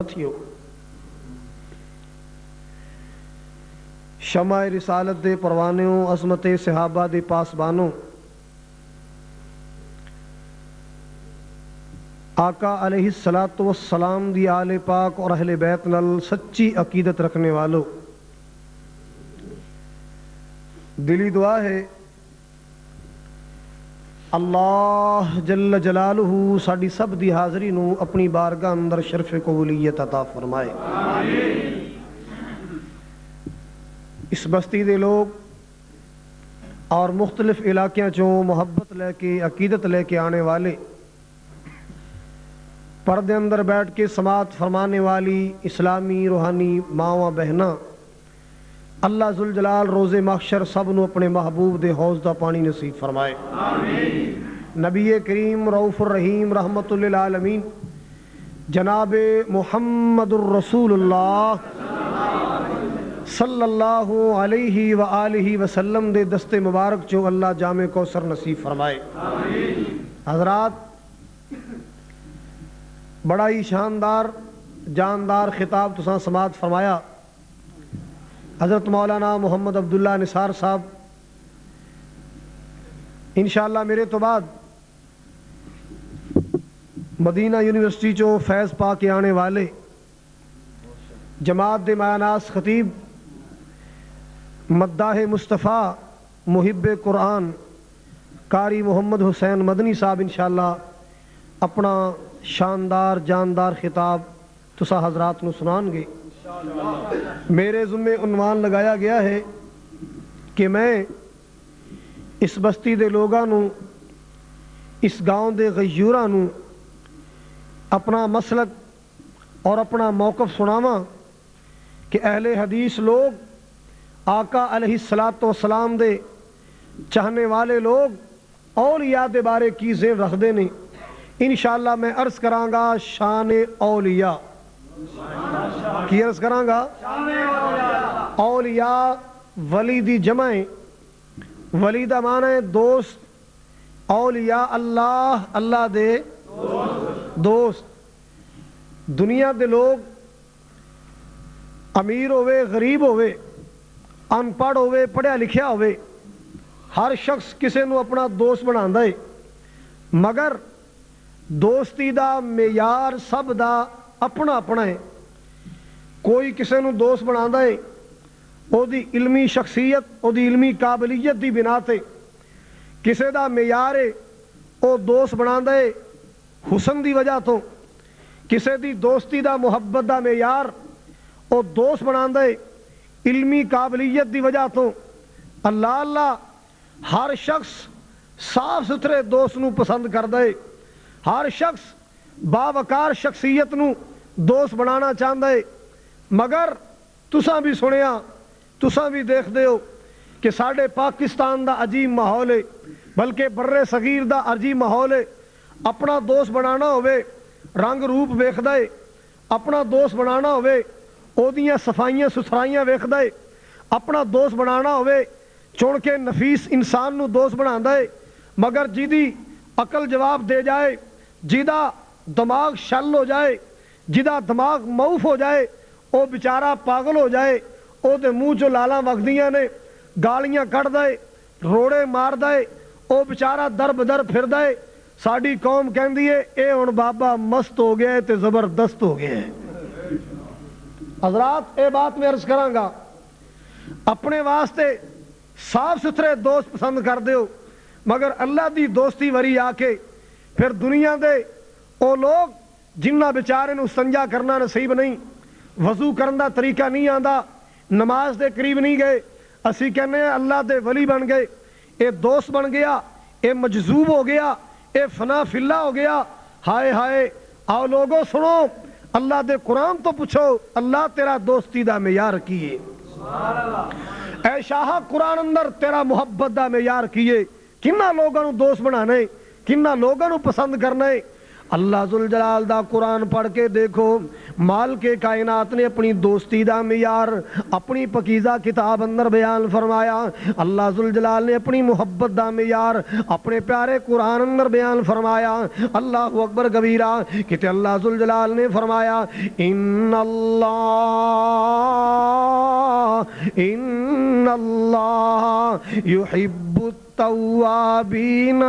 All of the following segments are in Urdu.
ساتھیو شمع رسالت دے پروانیوں، عظمت صحابہ دے پاسبانوں، آقا علیہ الصلوۃ والسلام دی آل پاک اور اہل بیت نال سچی عقیدت رکھنے والوں، دلی دعا ہے اللہ جل جلالہ ساڈی سب دی حاضری نو اپنی بارگاہ اندر شرف قبولیت عطا فرمائے۔ آمین۔ اس بستی دے لوگ اور مختلف علاقیاں چوں محبت لے کے عقیدت لے کے آنے والے، پردے اندر بیٹھ کے سماعت فرمانے والی اسلامی روحانی ماواں بہناں، اللہ ذوالجلال روز محشر سب نو اپنے محبوب دے حوض دا پانی نصیب فرمائے۔ آمین۔ نبی کریم رؤوف الرحیم رحمت للعالمین جناب محمد الرسول اللہ صلی اللہ علیہ وآلہ وسلم دے دست مبارک چو اللہ جامع کوثر نصیب فرمائے۔ آمین۔ حضرات، بڑا ہی شاندار جاندار خطاب تساں سماعت فرمایا۔ حضرت مولانا محمد عبداللہ نثار صاحب انشاءاللہ میرے تو بعد مدینہ یونیورسٹی چو فیض پا کے آنے والے جماعت دے مایاناس خطیب مداح مصطفیٰ محب قرآن قاری محمد حسین مدنی صاحب انشاءاللہ اپنا شاندار جاندار خطاب تسا حضرات نو سنان گے۔ میرے ذمے عنوان لگایا گیا ہے کہ میں اس بستی دے لوگاں نو، اس گاؤں دے غیوراں نو اپنا مسلک اور اپنا موقف سناواں کہ اہل حدیث لوگ، آقا علیہ الصلوۃ والسلام دے چاہنے والے لوگ اولیاء دے بارے کی ذہن رکھ دے نے۔ انشاءاللہ میں عرض کراں گا شان اولیاء کی عرض کراں گا۔ اولیاء ولی دی جمع ہے، ولی دا معنی ہے دوست، اولیاء اللہ، اللہ دے دوست۔ دنیا دے لوگ امیر ہوئے غریب ہوئے، ان پڑھ ہوئے پڑھیا لکھیا ہوئے، ہر شخص کسے نو اپنا دوست بناندا ہے، مگر دوستی دا معیار سب دا اپنا اپنا ہے۔ کوئی کسے نو دوست بناندا ہے او دی علمی شخصیت، او دی علمی قابلیت دی بنا تے، کسے دا معیار ہے او دوست بناندا ہے حسن دی وجہ تو، کسے دی دوستی دا محبت دا معیار او دوست بناندا ہے علمی قابلیت دی وجہ تو۔ اللہ اللہ ہر شخص صاف ستھرے دوست نو پسند کردا ہے، ہر شخص باوقار شخصیت نو دوست بنانا چاہتا ہے، مگر تساں بھی سنیا، تساں بھی دیکھ دے ہو کہ ساڑھے پاکستان دا عجیب ماحول ہے، بلکہ برے صغیر دا عجیب ماحول ہے۔ اپنا دوست بنانا ہوئے رنگ روپ ویکھدا ہے، اپنا دوست بنانا ہوئے او دیاں صفائیاں ستھرائیاں ویکھدا ہے، اپنا دوست بنانا ہوئے چون کے نفیس انسان نو دوست بناندا ہے، مگر جیدی عقل جواب دے جائے، جیدہ دماغ شل ہو جائے، جیدہ دماغ موف ہو جائے، او بیچارہ پاگل ہو جائے، او دے منہ چو لالاں وگدیاں نے، گالیاں کٹ دے، روڑے مار دے، او بیچارہ در بدر پھر دے۔ ساڈی قوم کہندی ہے اے ہن بابا مست ہو گیا ہے تے زبردست ہو گیا ہے۔ حضرات اے بات میں عرض کراں گا، اپنے واسطے صاف ستھرے دوست پسند کر دیو، مگر اللہ دی دوستی وری آ کے پھر دنیا دے او لوگ جنہ بیچارے نو سنجا کرنا نصیب نہیں، وضو کرن دا طریقہ نہیں آندا، نماز دے قریب نہیں گئے، اسی کہنے ہیں اللہ دے ولی بن گئے، اے دوست بن گیا، اے مجذوب ہو گیا، اے فنا فی اللہ ہو گیا۔ ہائے ہائے، آؤ لوگوں سنو، اللہ دے قرآن تو پوچھو اللہ تیرا دوستی دا معیار کیے، اے شاہ قرآن اندر تیرا محبت دا معیار کیے، کنہ لوگوں نو دوست بنانے، کنہ لوگوں نو پسند کرنے۔ اللہ ذل جلال دا قرآن پڑھ کے دیکھو، مالک کائنات نے اپنی دوستی دا معیار اپنی پکیزہ کتاب اندر بیان فرمایا۔ اللہ ذل جلال نے اپنی محبت دا معیار اپنے پیارے قرآن اندر بیان فرمایا۔ اللہ اکبر کبیرہ، کہ اللہ ذل جلال نے فرمایا ان اللہ یحب التوابین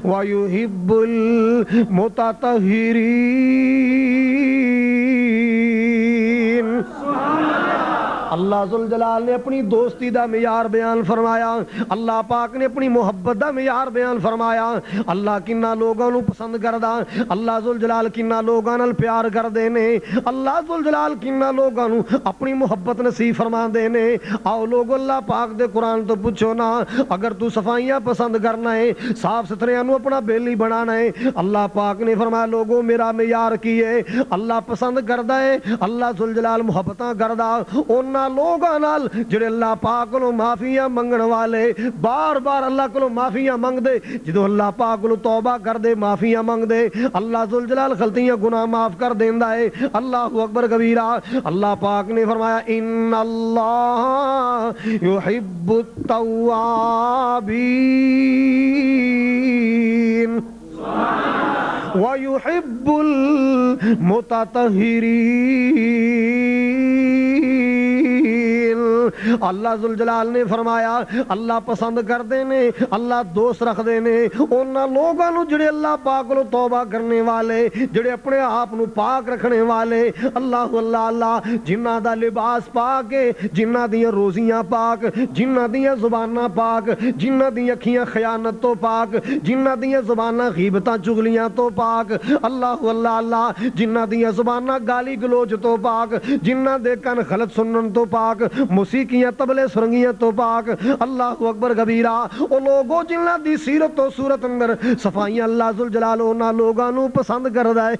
ویحب المتطہرین۔ اللہ ذل جلال نے اپنی دوستی دا معیار بیان فرمایا، اللہ پاک نے اپنی محبت دا معیار بیان فرمایا۔ اللہ کنہ لوگوں نو پسند کردا، اللہ ذل جلال کنہ لوگوں نال پیار کردے نے، اللہ ذل جلال کنہ لوگوں نو اپنی محبت نصیب فرماندے نے۔ آؤ لوگ اللہ پاک دے قرآن تو پوچھو نا، اگر تو صفائیاں پسند کرنا ہے، صاف ستھریاں نو اپنا بیلی بنانا ہے، اللہ پاک نے فرمایا لوگوں میرا معیار کی ہے، اللہ پسند کردا ہے، اللہ ذل جلال محبتاں کردا انہاں لوگاں نال جڑے اللہ پاک کو معافیاں منگن والے، بار بار اللہ کو معافیاں منگ دے، جدو اللہ پاک کو توبہ کر دے، معافیاں منگ دے، اللہ ذل جلال غلطیاں گناہ معاف کر دیندا ہے۔ اللہ اکبر کبیرہ، اللہ پاک نے فرمایا ان اللہ یحب التوابین وَيُحِبُّ الْمُتَطَہِّرِينَ۔ اللہ ذل جلال نے فرمایا اللہ پسند کر دینے، اللہ دوست رکھ دینے انہاں لوگاں نو جڑے اللہ پاک کو توبہ کرنے والے، جڑے اپنے آپ نو پاک رکھنے والے۔ اللہ اللہ اللہ، جنہاں دا لباس پاک ہے، جنہاں دیاں روزیاں پاک، جنہاں دیاں زباناں پاک، جنہاں دیاں اکھیاں خیانت تو پاک، جنہاں دیاں زباناں غیبتاں چغلیاں تو پاک۔ اللہ اللہ اللہ، جنہاں دیاں زباناں گالی گلوچ تو پاک، جنہاں دے کن غلط سنن تو پاک، موسیقیاں تبلے سرنگیاں تو پاک۔ اللہ اکبر کبیرہ، او لوگوں جنہاں دی سیرت و صورت اندر صفائیاں اللہ ذل جلال انہاں لوگاں نو پسند کردا ہے۔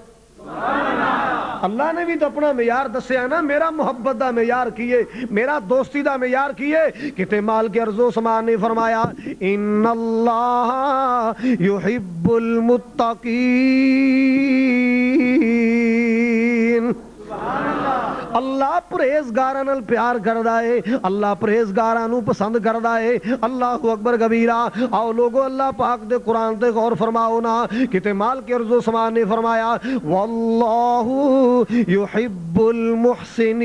اللہ نے بھی تو اپنا معیار دسیا نا، میرا محبت دا معیار کیے، میرا دوستی دا معیار کیے، کتے مال کے ارض و سمان نے فرمایا ان اللہ یحب المتقین۔ اللہ پرہیزگاراں نال پیار کردا ہے، اللہ پرہیزگاراں نو پسند کردا ہے۔ اللہ اکبر کبیرہ، آؤ لوگو اللہ پاک دے قرآن تے غور فرماؤ نا، کتے مال کے ارض و سمان نے فرمایا واللہ یحب المحسنین۔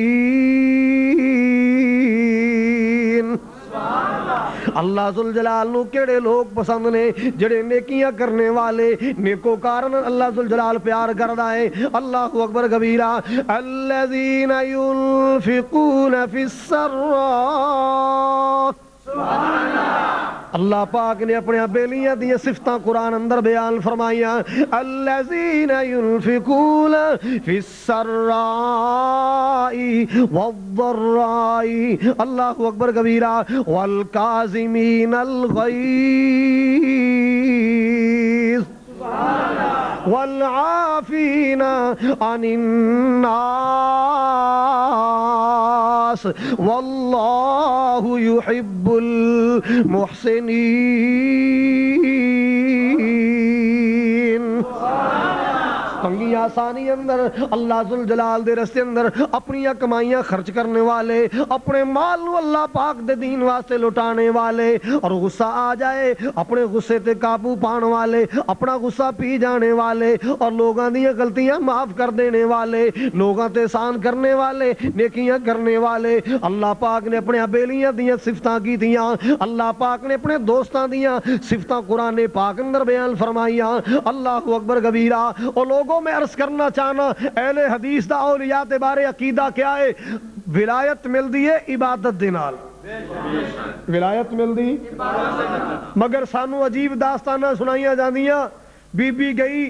اللہ ذل جلال نو کیڑے لوگ پسند نے؟ جڑے نیکیاں کرنے والے، نیکوکار اللہ ذل جلال پیار کردا ہے۔ اللہ اکبر کبیرہ، الذین ينفقون فی السراء۔ اللہ پاک نے اپنے بیلیاں دی صفتاں قرآن اندر بیان فرمائیاں، الذین ينفقون فی السراء والضراء۔ اللہ اکبر کبیرہ، والکاظمین الغیظ والعافین عن الناس واللہ یحب المحسنین۔ تنگی آسانی اندر اللہ ذل جلال دے رستے اندر اپنی کمائیاں خرچ کرنے والے، اپنے مال نو اللہ پاک دے دین واسطے لٹانے والے، اور غصہ آ جائے اپنے غصے تے قابو پان والے، اپنا غصہ پی جانے والے، اور لوگاں دی غلطیاں معاف کر دینے والے، لوگاں تے احسان کرنے والے، نیکیاں کرنے والے۔ اللہ پاک نے اپنے بیلیاں دیاں صفتاں کی دیاں، اللہ پاک نے اپنے دوستاں دیاں صفتاں قرآن پاک اندر بیان فرمائیاں۔ اللہ اکبر کبیرہ، اور لوگوں میں عرض کرنا چاہنا اہل حدیث دا اولیاء تے بارے عقیدہ کیا ہے؟ ولایت مل دی ہے عبادت دے نال، ولایت مل دی مگر سانو عجیب داستاناں سنائیاں جاندیاں، بی بی گئی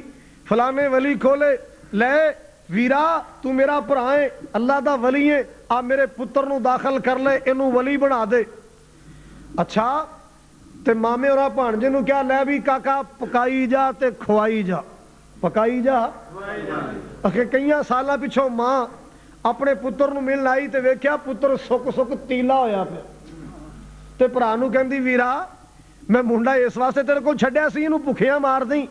فلانے ولی کھولے لے ویرا تو میرا بھرا ہے، اللہ دا ولی ہے، آ میرے پتر نو داخل کر لے، اینو ولی بنا دے۔ اچھا تے مامے اور بھانجے نو کیا لے بھی کاکا پکائی جا تے کھوائی جا، پکائی جا۔ کئی سالاں پچھوں ماں اپنے پتر نو ملن آئی تے ویکھیا پتر سک سک تیلا ہویا پیا، تے بھرا نو کہندی ویرا میں منڈا اس واسطے تیرے کو چھڈیا سی اینو بھکھیاں مار دیں،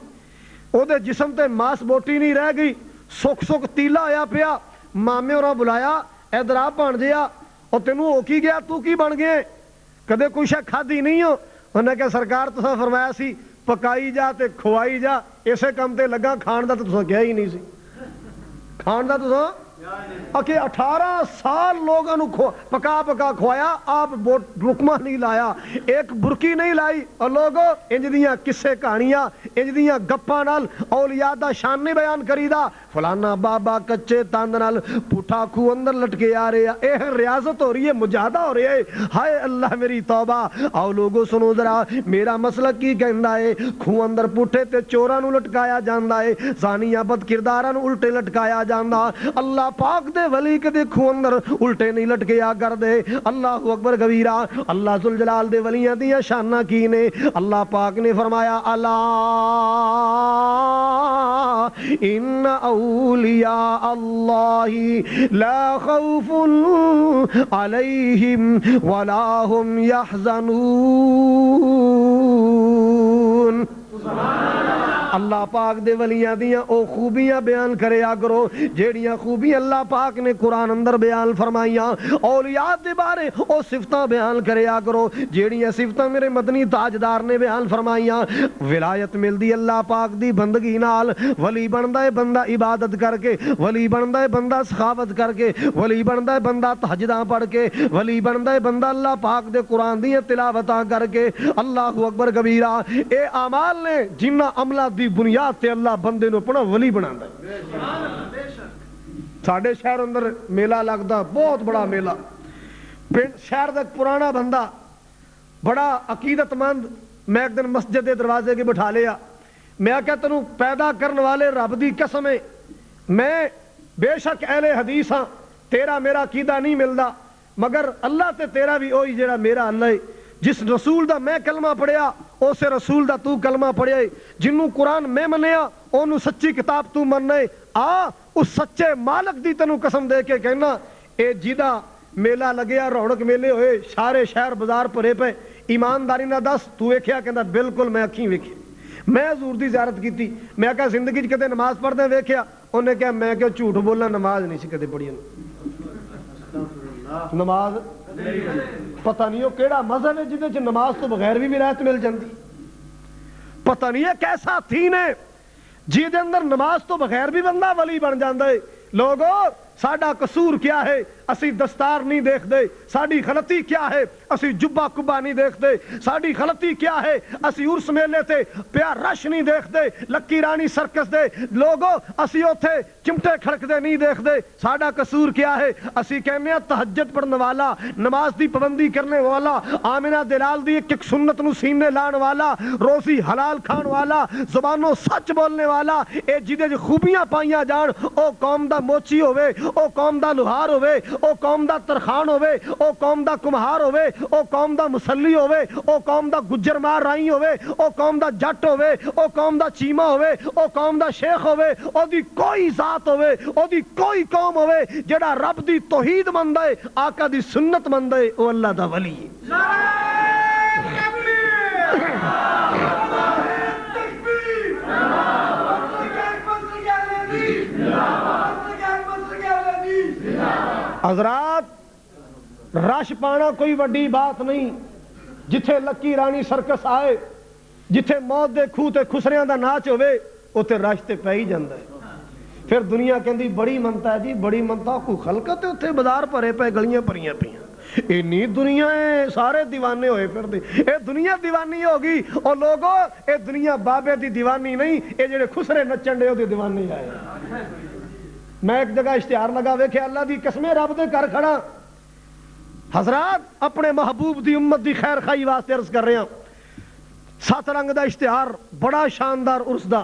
ਉਹਦੇ ਜਿਸਮ ਤੇ ਮਾਸ ਬੋਟੀ ਨਹੀਂ ਰਹਿ ਗਈ, ਸੁੱਖ ਸੁੱਖ ਤੀਲਾ ਹੋਇਆ ਪਿਆ। ਮਾਮੇ ਹੋਰਾਂ ਬੁਲਾਇਆ, ਇਧਰ ਆ ਭਾਣਜਿਆ, ਉਹ ਤੈਨੂੰ ਹੋ ਕੀ ਗਿਆ, ਤੂੰ ਕੀ ਬਣ ਗਏ, ਕਦੇ ਕੁਛ ਖਾਧੀ ਨਹੀਂ ਹੋ। ਉਹਨੇ ਕਿਹਾ ਸਰਕਾਰ ਤੁਸੀਂ ਫਰਮਾਇਆ ਸੀ ਪਕਾਈ ਜਾ ਤੇ ਖਵਾਈ ਜਾ, ਇਸੇ ਕੰਮ ਤੇ ਲੱਗਾ, ਖਾਣ ਦਾ ਤਾਂ ਤੁਸੀਂ ਕਿਹਾ ਹੀ ਨਹੀਂ ਸੀ, ਖਾਣ ਦਾ ਤੁਸੀਂ کہ 18 سال لوگوں کو پکا پکا کھوایا، آپ رکمہ نہیں لایا، ایک برکی نہیں لائی، اور لوگوں انج دیاں کسے کہانیاں انج دیاں گپاں نال اولیاء دا شان نہیں بیان کریدا، فلانا بابا کچے تاند نال پٹھا کھو اندر لٹکے آ رہے ہیں، اے ریاضت ہو رہی ہے، مجاہدہ ہو رہی ہے، ہائے اللہ میری توبہ۔ آؤ لوگوں سنو ذرا میرا مسئلہ کی کہندا ہے، کھو اندر پٹھے تے چوراں نو لٹکایا جاندا ہے، زانیاں بد کرداراں نو الٹے لٹکایا جاندا، اللہ پاک دے ولی کے دیکھو اندر الٹے نہیں لٹکیا کر دے۔ اللہ اکبر کبیرہ۔ اللہ ذوالجلال دے ولیاں دیاں شاناں کی نے؟ اللہ پاک نے فرمایا الا ان اولیاء اللہ لا خوف علیہم ولا هم يحزنون۔ اللہ پاک دے ولیاں دیاں او خوبیاں بیان کریا کرو جیڑیاں خوبیاں اللہ پاک نے قرآن اندر بیان فرمائیاں، اولیاء دے بارے او صفتاں بیان کریا کرو جیڑیاں صفتاں میرے مدنی تاجدار نے بیان فرمائیاں۔ ولایت ملدی اللہ پاک دی بندگی نال، ولی بندا ہے بندہ عبادت کر کے، ولی بندا ہے بندہ سخاوت کر کے، ولی بندا ہے بندہ تہجداں پڑھ کے، ولی بندا ہے بندہ اللہ پاک دے قرآن دیاں تلاوتاں کر کے۔ اللہ اکبر کبیرہ۔ اے اعمال نے جنہ عملہ دی بنیاد تے اللہ بندے نو اپنا ولی بناتا ہے۔ ساڈے شہر اندر میلہ لگدا، بہت بڑا میلہ، شہر دا پرانا بندہ بڑا عقیدت مند، میں ایک دن مسجد دے دروازے کے بٹھا لیا، میں کہتا تینوں پیدا کرنے والے رب دی قسم ہے، میں بے شک اہل حدیث ہاں، تیرا میرا عقیدہ نہیں ملدا، مگر اللہ تے تیرا بھی وہی جڑا میرا اللہ ہے، جس رسول دا میں کلمہ پڑھیا اسے رسول دا تو کلمہ پڑھیا ہے، جنوں قرآن میں منیا اونوں سچی کتاب تو مننا ہے، آ اس سچے مالک دی تینوں قسم دے کے کہنا، اے جیدہ میلہ لگیا، رونق میلے ہوئے، سارے شہر بازار بھرے پے، ایمانداری نہ دس تو ویکھیا؟ کہندا بالکل میں اکھیں ویکھی، میں حضور دی زیارت کیتی، میں کہا زندگی چ کدے نماز پڑھدے ویکھیا؟ انہیں کہا میں کہ جھوٹ بولنا، نماز نہیں سی کدے پڑھی، نماز پتہ نہیں وہ کیڑا مذہب ہے جہدے چ نماز تو بغیر بھی ولایت مل جاندی، پتہ نہیں ہے کیسا دین ہے جی دے اندر نماز تو بغیر بھی بندہ ولی بن جاندا ہے۔ لوگوں ساڈا قصور کیا ہے؟ اسی دستار نہیں دیکھ دے، ساڈی غلطی کیا ہے؟ اسی جبہ کبا نہیں دیکھ دے، ساڈی غلطی کیا ہے؟ اسی عرس میلے تے پیا رش نہیں دیکھ دے، لکی رانی سرکس دے لوگوں اسی اوتھے چمٹے کھڑک دے نہیں دیکھ دے، ساڈا قصور کیا ہے؟ اسی کہنے ہیں تہجد پڑھنے والا، نماز دی پابندی کرنے والا، آمنہ دلال دی ایک سنت نو سینے لان والا، روزی حلال کھان والا، زبانوں سچ بولنے والا، اے جدے جو خوبیاں پائیاں جان، او قوم دا موچی ہوئے، او قوم دا لوہار ہوئے، او قوم دا ترخان ہوئے، او قوم دا کمہار ہوئے، او قوم دا مسلی ہوئے، او قوم دا گجر مار رائی ہوئے، او قوم دا جٹ ہوئے، او قوم دا چیمہ ہوئے، او قوم دا شیخ ہوئے، او دی کوئی ذات ہوئے، او دی کوئی قوم ہوئے جڑا رب دی توحید مند ہے، آقا دی سنت مند ہے، او اللہ دا ولی ہے۔ حضرات رش پانا کوئی وڈی بات نہیں، جتھے لکی رانی سرکس آئے، جتھے موت دے کھو تے خسریاں دا ناچ ہوئے، اوتے رش تے پہ ہی جاندا ہے۔ پھر دنیا کہندی بڑی منتا ہے جی، بڑی منتا کوئی خلقت ہے، اوتے بازار بھرے پے، گلیاں بھریاں پیاں، اینی دنیا ہے، سارے دیوانے ہوئے پھر دے، اے دنیا دیوانی ہوگی، اور لوگوں اے دنیا بابے دی دیوانی نہیں، اے جڑے خسرے نچن دے او دی دیوانی آئے۔ میں ایک جگہ اشتہار لگا ویکھے، اللہ دی قسمیں رب دے کر کھڑا، حضرات اپنے محبوب دی امت دی خیر خائی واسطے عرض کر رہے ہیں، 7 رنگ دا اشتہار، بڑا شاندار عرس دا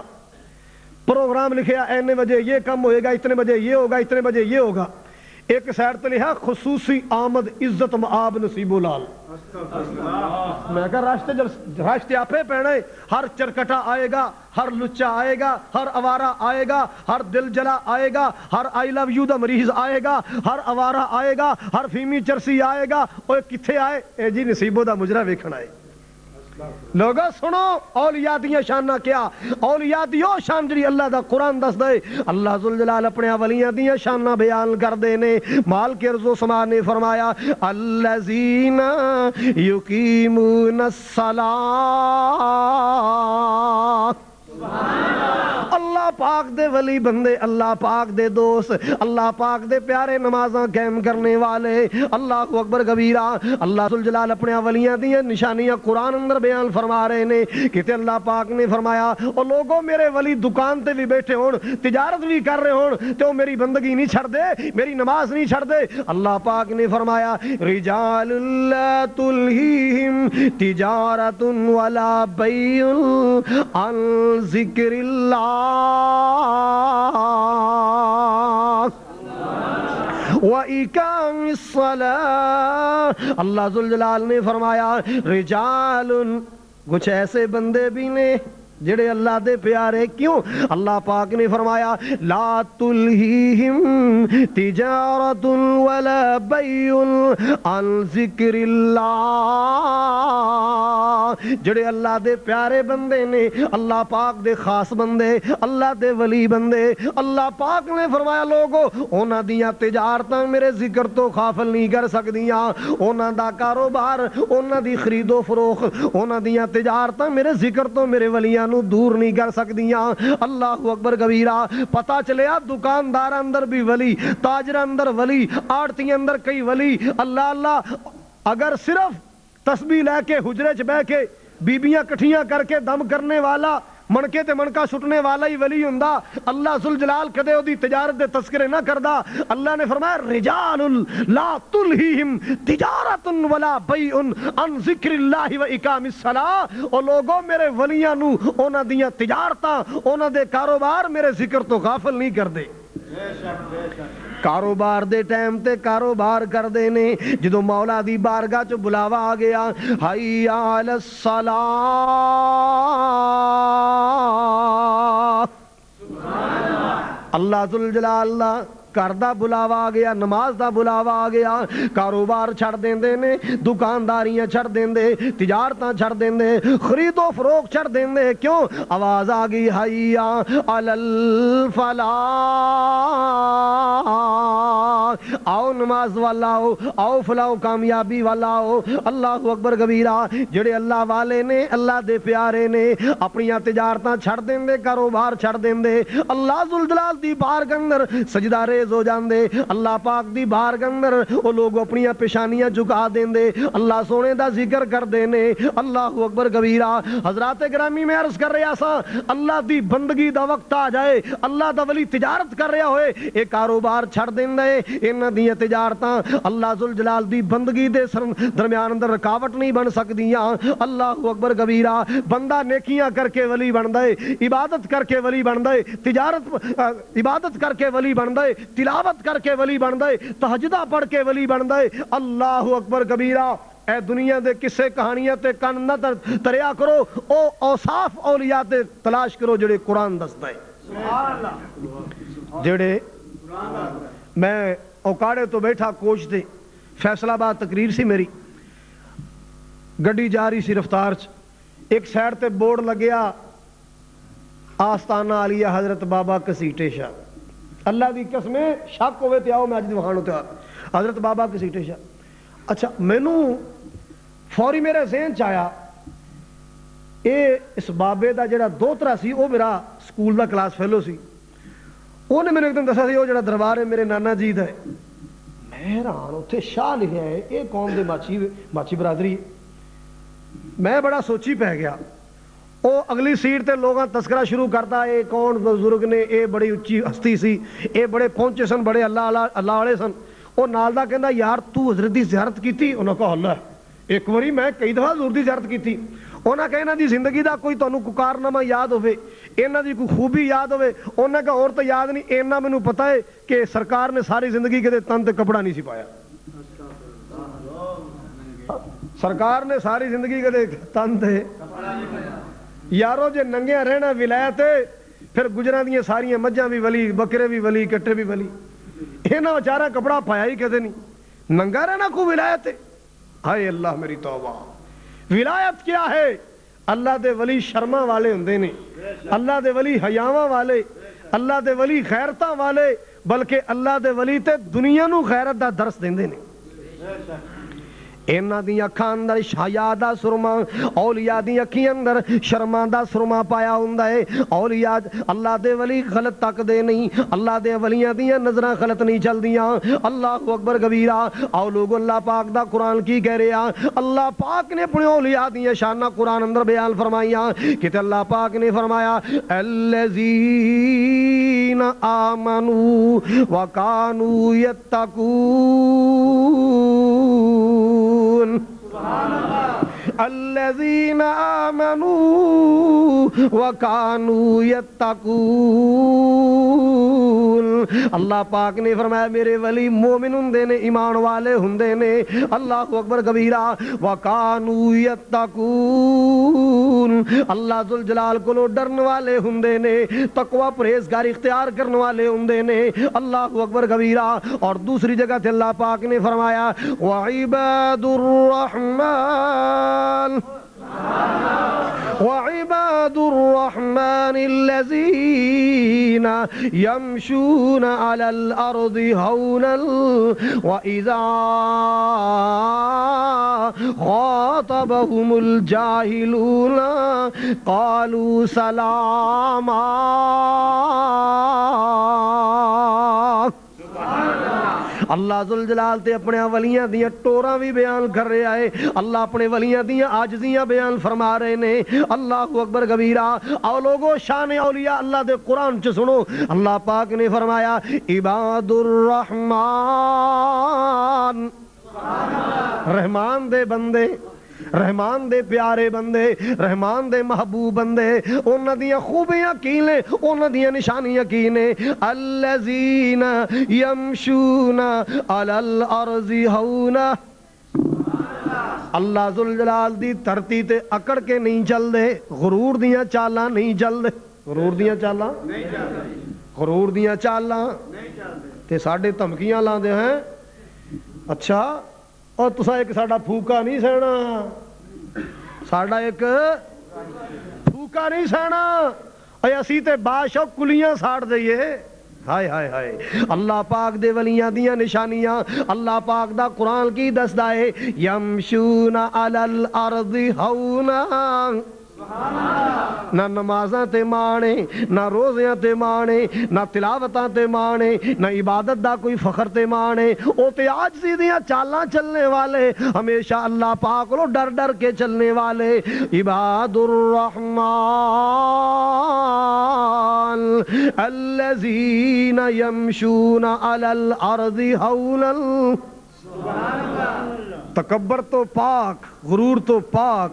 پروگرام لکھیا، اینے بجے یہ کم ہوئے گا، اتنے بجے یہ ہوگا، اتنے بجے یہ ہوگا، ایک سائڈ تے لکھا خصوصی آمد عزت معاب نصیب لال، میں کہا راشتے آپے پہنے، ہر چرکٹا آئے گا، ہر لچا آئے گا، ہر اوارہ آئے گا، ہر دل جلا آئے گا، ہر آئی لو یو دا مریض آئے گا، ہر اوارہ آئے گا، ہر فیمی چرسی آئے گا، اوہ کتھے آئے؟ اے جی نصیبو دا مجرہ ویکھن آئے۔ لوگوں سنو اولیاء دیاں شاناں کیا اولیاء دی او شان جڑی اللہ دا قرآن دس دے اللہ ذوالجلال اپنے ولیاں دیاں شاناں بیان کر دے نے مالک ارض و سما نے فرمایا الذین یقیمون الصلاۃ اللہ پاک دے ولی بندے اللہ پاک دے دوست اللہ پاک دے پیارے نمازاں قائم کرنے والے اللہ اکبر کبیرہ اللہ ذوالجلال اپنے ولیاں دیاں نشانیاں قرآن اندر بیان فرما رہے نے کہ اللہ پاک نے فرمایا او لوگوں میرے ولی دکان تے بھی بیٹھے ہون تجارت بھی کر رہے ہون تے وہ میری بندگی نہیں چھڑ دے میری نماز نہیں چھڑ دے اللہ پاک نے فرمایا رجال لا تلہیہم تجارت ولا بیع عن ذکر اللہ وَإِقَامِ الصَّلَاةِ اللہ ذوالجلال نے فرمایا رجال کچھ ایسے بندے بھی نے جڑے اللہ دے پیارے کیوں اللہ پاک نے فرمایا لا تلہیہم تجارت ولا بیع عن ذکر اللہ جڑے اللہ دے پیارے بندے نے اللہ پاک دے خاص بندے اللہ دے ولی بندے اللہ پاک نے فرمایا لوگو اونا دیاں تجارتاں میرے ذکر تو غافل نہیں کر سکدیاں اونا دا کاروبار اونا دی خرید و فروخت اونا دیاں تجارتاں میرے ذکر تو میرے ولیاں نو دور نہیں کر سکدیاں اللہ اکبر کبیرہ پتہ چلیا دکاندار اندر بھی ولی تاجر اندر ولی آڑتی اندر کئی ولی اللہ اللہ اگر صرف تسبیح لے کے حجرے چ بہ کے بیبیاں کٹھیاں کر کے دم کرنے والا منکے تے منکا سٹنے والا ہی ولی ہوندا اللہ ذوالجلال کدے او دی تجارت دے تذکرے نہ کردا اللہ نے فرمایا رجال لا تلہیہم تجارت ولا بیع عن ذکر اللہ و اقام الصلاۃ او لوگوں میرے ولیاں نو انہاں دیاں تجارتاں انہاں دے کاروبار میرے ذکر تو غافل نہیں کردے کاروبار دے ٹائم تے کاروبار کر دے نے جدو مولا دی بارگاہ چ بلاوا آ گیا حی علی الصلاۃ اللہ ذوالجلال گھر دا بلاوا آ گیا نماز دا بلاوا آ گیا کاروبار چھڑ دیندے نے دکانداریاں چھڑ دیندے تجارتاں چھڑ دیندے خرید و فروخت چھڑ دیندے کیوں آواز آ گئی حی علی الفلاح آؤ نماز والا آؤ آؤ فلاح کامیابی والا آؤ اللہ اکبر کبیرہ جڑے اللہ والے نے اللہ دے پیارے نے اپنیاں تجارتاں چھڑ دیندے کاروبار چھڑ دیندے اللہ ذوالجلال دی بارگاہ اندر سجدہ ریز ہو جاندے اللہ پاک دی بارگاہ اندر او لوگ اپنیاں پیشانیاں جھکا دیندے اللہ سونے دا ذکر کر دینے اللہ اکبر کبیرہ حضرات گرامی میں عرض کر رہا سا اللہ دی بندگی دا وقت آ جائے اللہ دا ولی تجارت کر رہا ہوئے اے کاروبار چھڑ دیندے انہاں دیاں تجارتاں اللہ ذوالجلال دی بندگی دے درمیان اندر رکاوٹ نہیں بن سکدیاں اللہ اکبر کبیرہ بندہ نیکیاں کر کے ولی بندا ہے عبادت کر کے ولی بندا ہے تجارت عبادت کر کے ولی بندا ہے تلاوت کر کے ولی بندا ہے تہجدہ پڑھ کے ولی بندا ہے اللہ اکبر کبیرہ اے دنیا دے قصے کہانیاں تے کن نہ تریا کرو او اوصاف اولیاء تے تلاش کرو جڑے قرآن دسدا ہے سبحان اللہ جڑے میں اوکاڑے تو بیٹھا کوچ تے فیصل آباد تقریر سی میری گڈی جا رہی سی رفتار چ ایک سائڈ تے بورڈ لگیا آستانہ علیہ حضرت بابا کسیٹے شاہ اللہ دی قسمیں شک ہوئے تے آؤ میں اج دکھاؤں تے حضرت بابا کسیٹے شاہ اچھا مینوں فوری میرے ذہن چ آیا اے اس بابے دا جڑا دوترا سی وہ میرا سکول دا کلاس فیلو سی انہیں میرے ایک دن دسا سی وہ جڑا دربار ہے میرے نانا جی دا ہے میں حیران اتنے شاہ لکھا ہے یہ قوم دے ماچی برادری میں بڑا سوچی پہ گیا وہ اگلی سیٹ تے لوگاں تذکرہ شروع کرتا اے کون بزرگ نے اے بڑی اچھی ہستی سی اے بڑے پہنچے سن بڑے اللہ والے سن وہ نال دا کہندا یار تو حضرت دی زیارت کیتی انہاں کہا اللہ ایک واری میں کئی دفعہ حضور دی زیارت کیتی انہاں کہ انہاں دی زندگی دا کوئی تانوں کوئی کارنامہ یاد ہوئے انہاں دی کوئی خوبی یاد ہوئے انہاں کہ اور تو یاد نہیں انہاں مینوں پتہ ہے کہ سرکار نے ساری زندگی کے تن تے کپڑا نہیں سی پایا سرکار نے ساری زندگی کے تن تے یارو جے ننگیاں رہنا ولایت پھر گجراں دیاں ساریاں مجھاں بھی ولی بکرے بھی ولی کٹے بھی ولی انہاں بیچارہ کپڑا پایا ہی کدے نہیں ننگا رہنا کو ولایت ہے ہائے اللہ میری توبہ ولایت کیا ہے اللہ دے ولی شرما والے ہوندے نے، اللہ دے ولی حیاواں والے، اللہ دے ولی غیرتاں والے، بلکہ اللہ دے ولی تے دنیا نو غیرت دا درس دیندے نے۔ انہاں دی اکھاں اندر حیا دا سرما، اولیاء دی اکھیں اندر شرما دا سرما پایا ہوندا ہے۔ اولیاء اللہ دے ولی غلط تک دے نہیں، اللہ دے ولیاں دیاں نظراں غلط نہیں چلدیاں۔ اللہ اکبر کبیرہ۔ او لوگ اللہ پاک دا قرآن کی کہہ رہا، اللہ پاک نے اپنے اولیاء دیاں شاناں قرآن اندر بیان فرمائیاں کہ اللہ پاک نے فرمایا الذین آمنوا وکانوا یتقون، الذین آمنوا وکانوا یتقون۔ اللہ پاک نے فرمایا میرے ولی مومن ہندے نے، ایمان والے ہندے نے۔ اللہ اکبر کبیرہ۔ وکانوا یتقون، اللہ ذوالجلال کو ڈرن والے ہندے نے، تقوی پرہیزگاری اختیار کرنے والے ہندے نے۔ اللہ اکبر کبیرہ۔ اور دوسری جگہ تھے اللہ پاک نے فرمایا وعباد الرحمن، وعباد الرحمن الذين يمشون على الأرض هونا وإذا خاطبهم الجاهلون قالوا سلاما۔ اللہ ذوالجلال تے اپنے ولیاں دیاں ٹوراں بھی بیان کر رہا ہے، اللہ اپنے ولیاں دیاں عاجزیاں بیان فرما رہے نے۔ اللہ اکبر کبیرہ۔ او لوگو شان اولیاء اللہ دے قرآن چ سنو، اللہ پاک نے فرمایا عباد الرحمن، رحمان دے بندے، رحمان دے پیارے بندے، رحمان دے محبوب بندے، انہاں دیاں خوبیاں کی نے، انہاں دیاں نشانیاں کی نے۔ الذین یمشون علی الارض ہونا، اللہ ذوالجلال دی دھرتی تے اکڑ کے نہیں چل دے، غرور دیاں چالاں نہیں چل دے، غرور دیاں چالاں نہیں چل دے، غرور دیاں چالاں نہیں چل دے تے ساڈے دھمکیاں لاندے ہیں۔ اچھا اور تسا ایک ساڈا پھوکا نہیں سہنا، ساڈا ایک پھوکا نہیں سہنا، اے اسی تے بادشاہ کلیاں ساڑ دئیے۔ ہائے ہائے ہائے۔ اللہ پاک دے ولیاں دیاں نشانیاں اللہ پاک دا قرآن کی دسدا ہے یمشون علی الارض ہونا، نہ نمازاں تے مانے، نہ روزیاں تے مانے، نہ تلاوتاں تے مانے، نہ عبادت دا کوئی فخر تے مانے، او تے عاجزی دیاں چالاں چلنے والے، ہمیشہ اللہ پاک کو ڈر ڈر کے چلنے والے۔ عباد الرحمن الذین یمشون علی الارض ہونا۔ تکبر تو پاک، غرور تو پاک،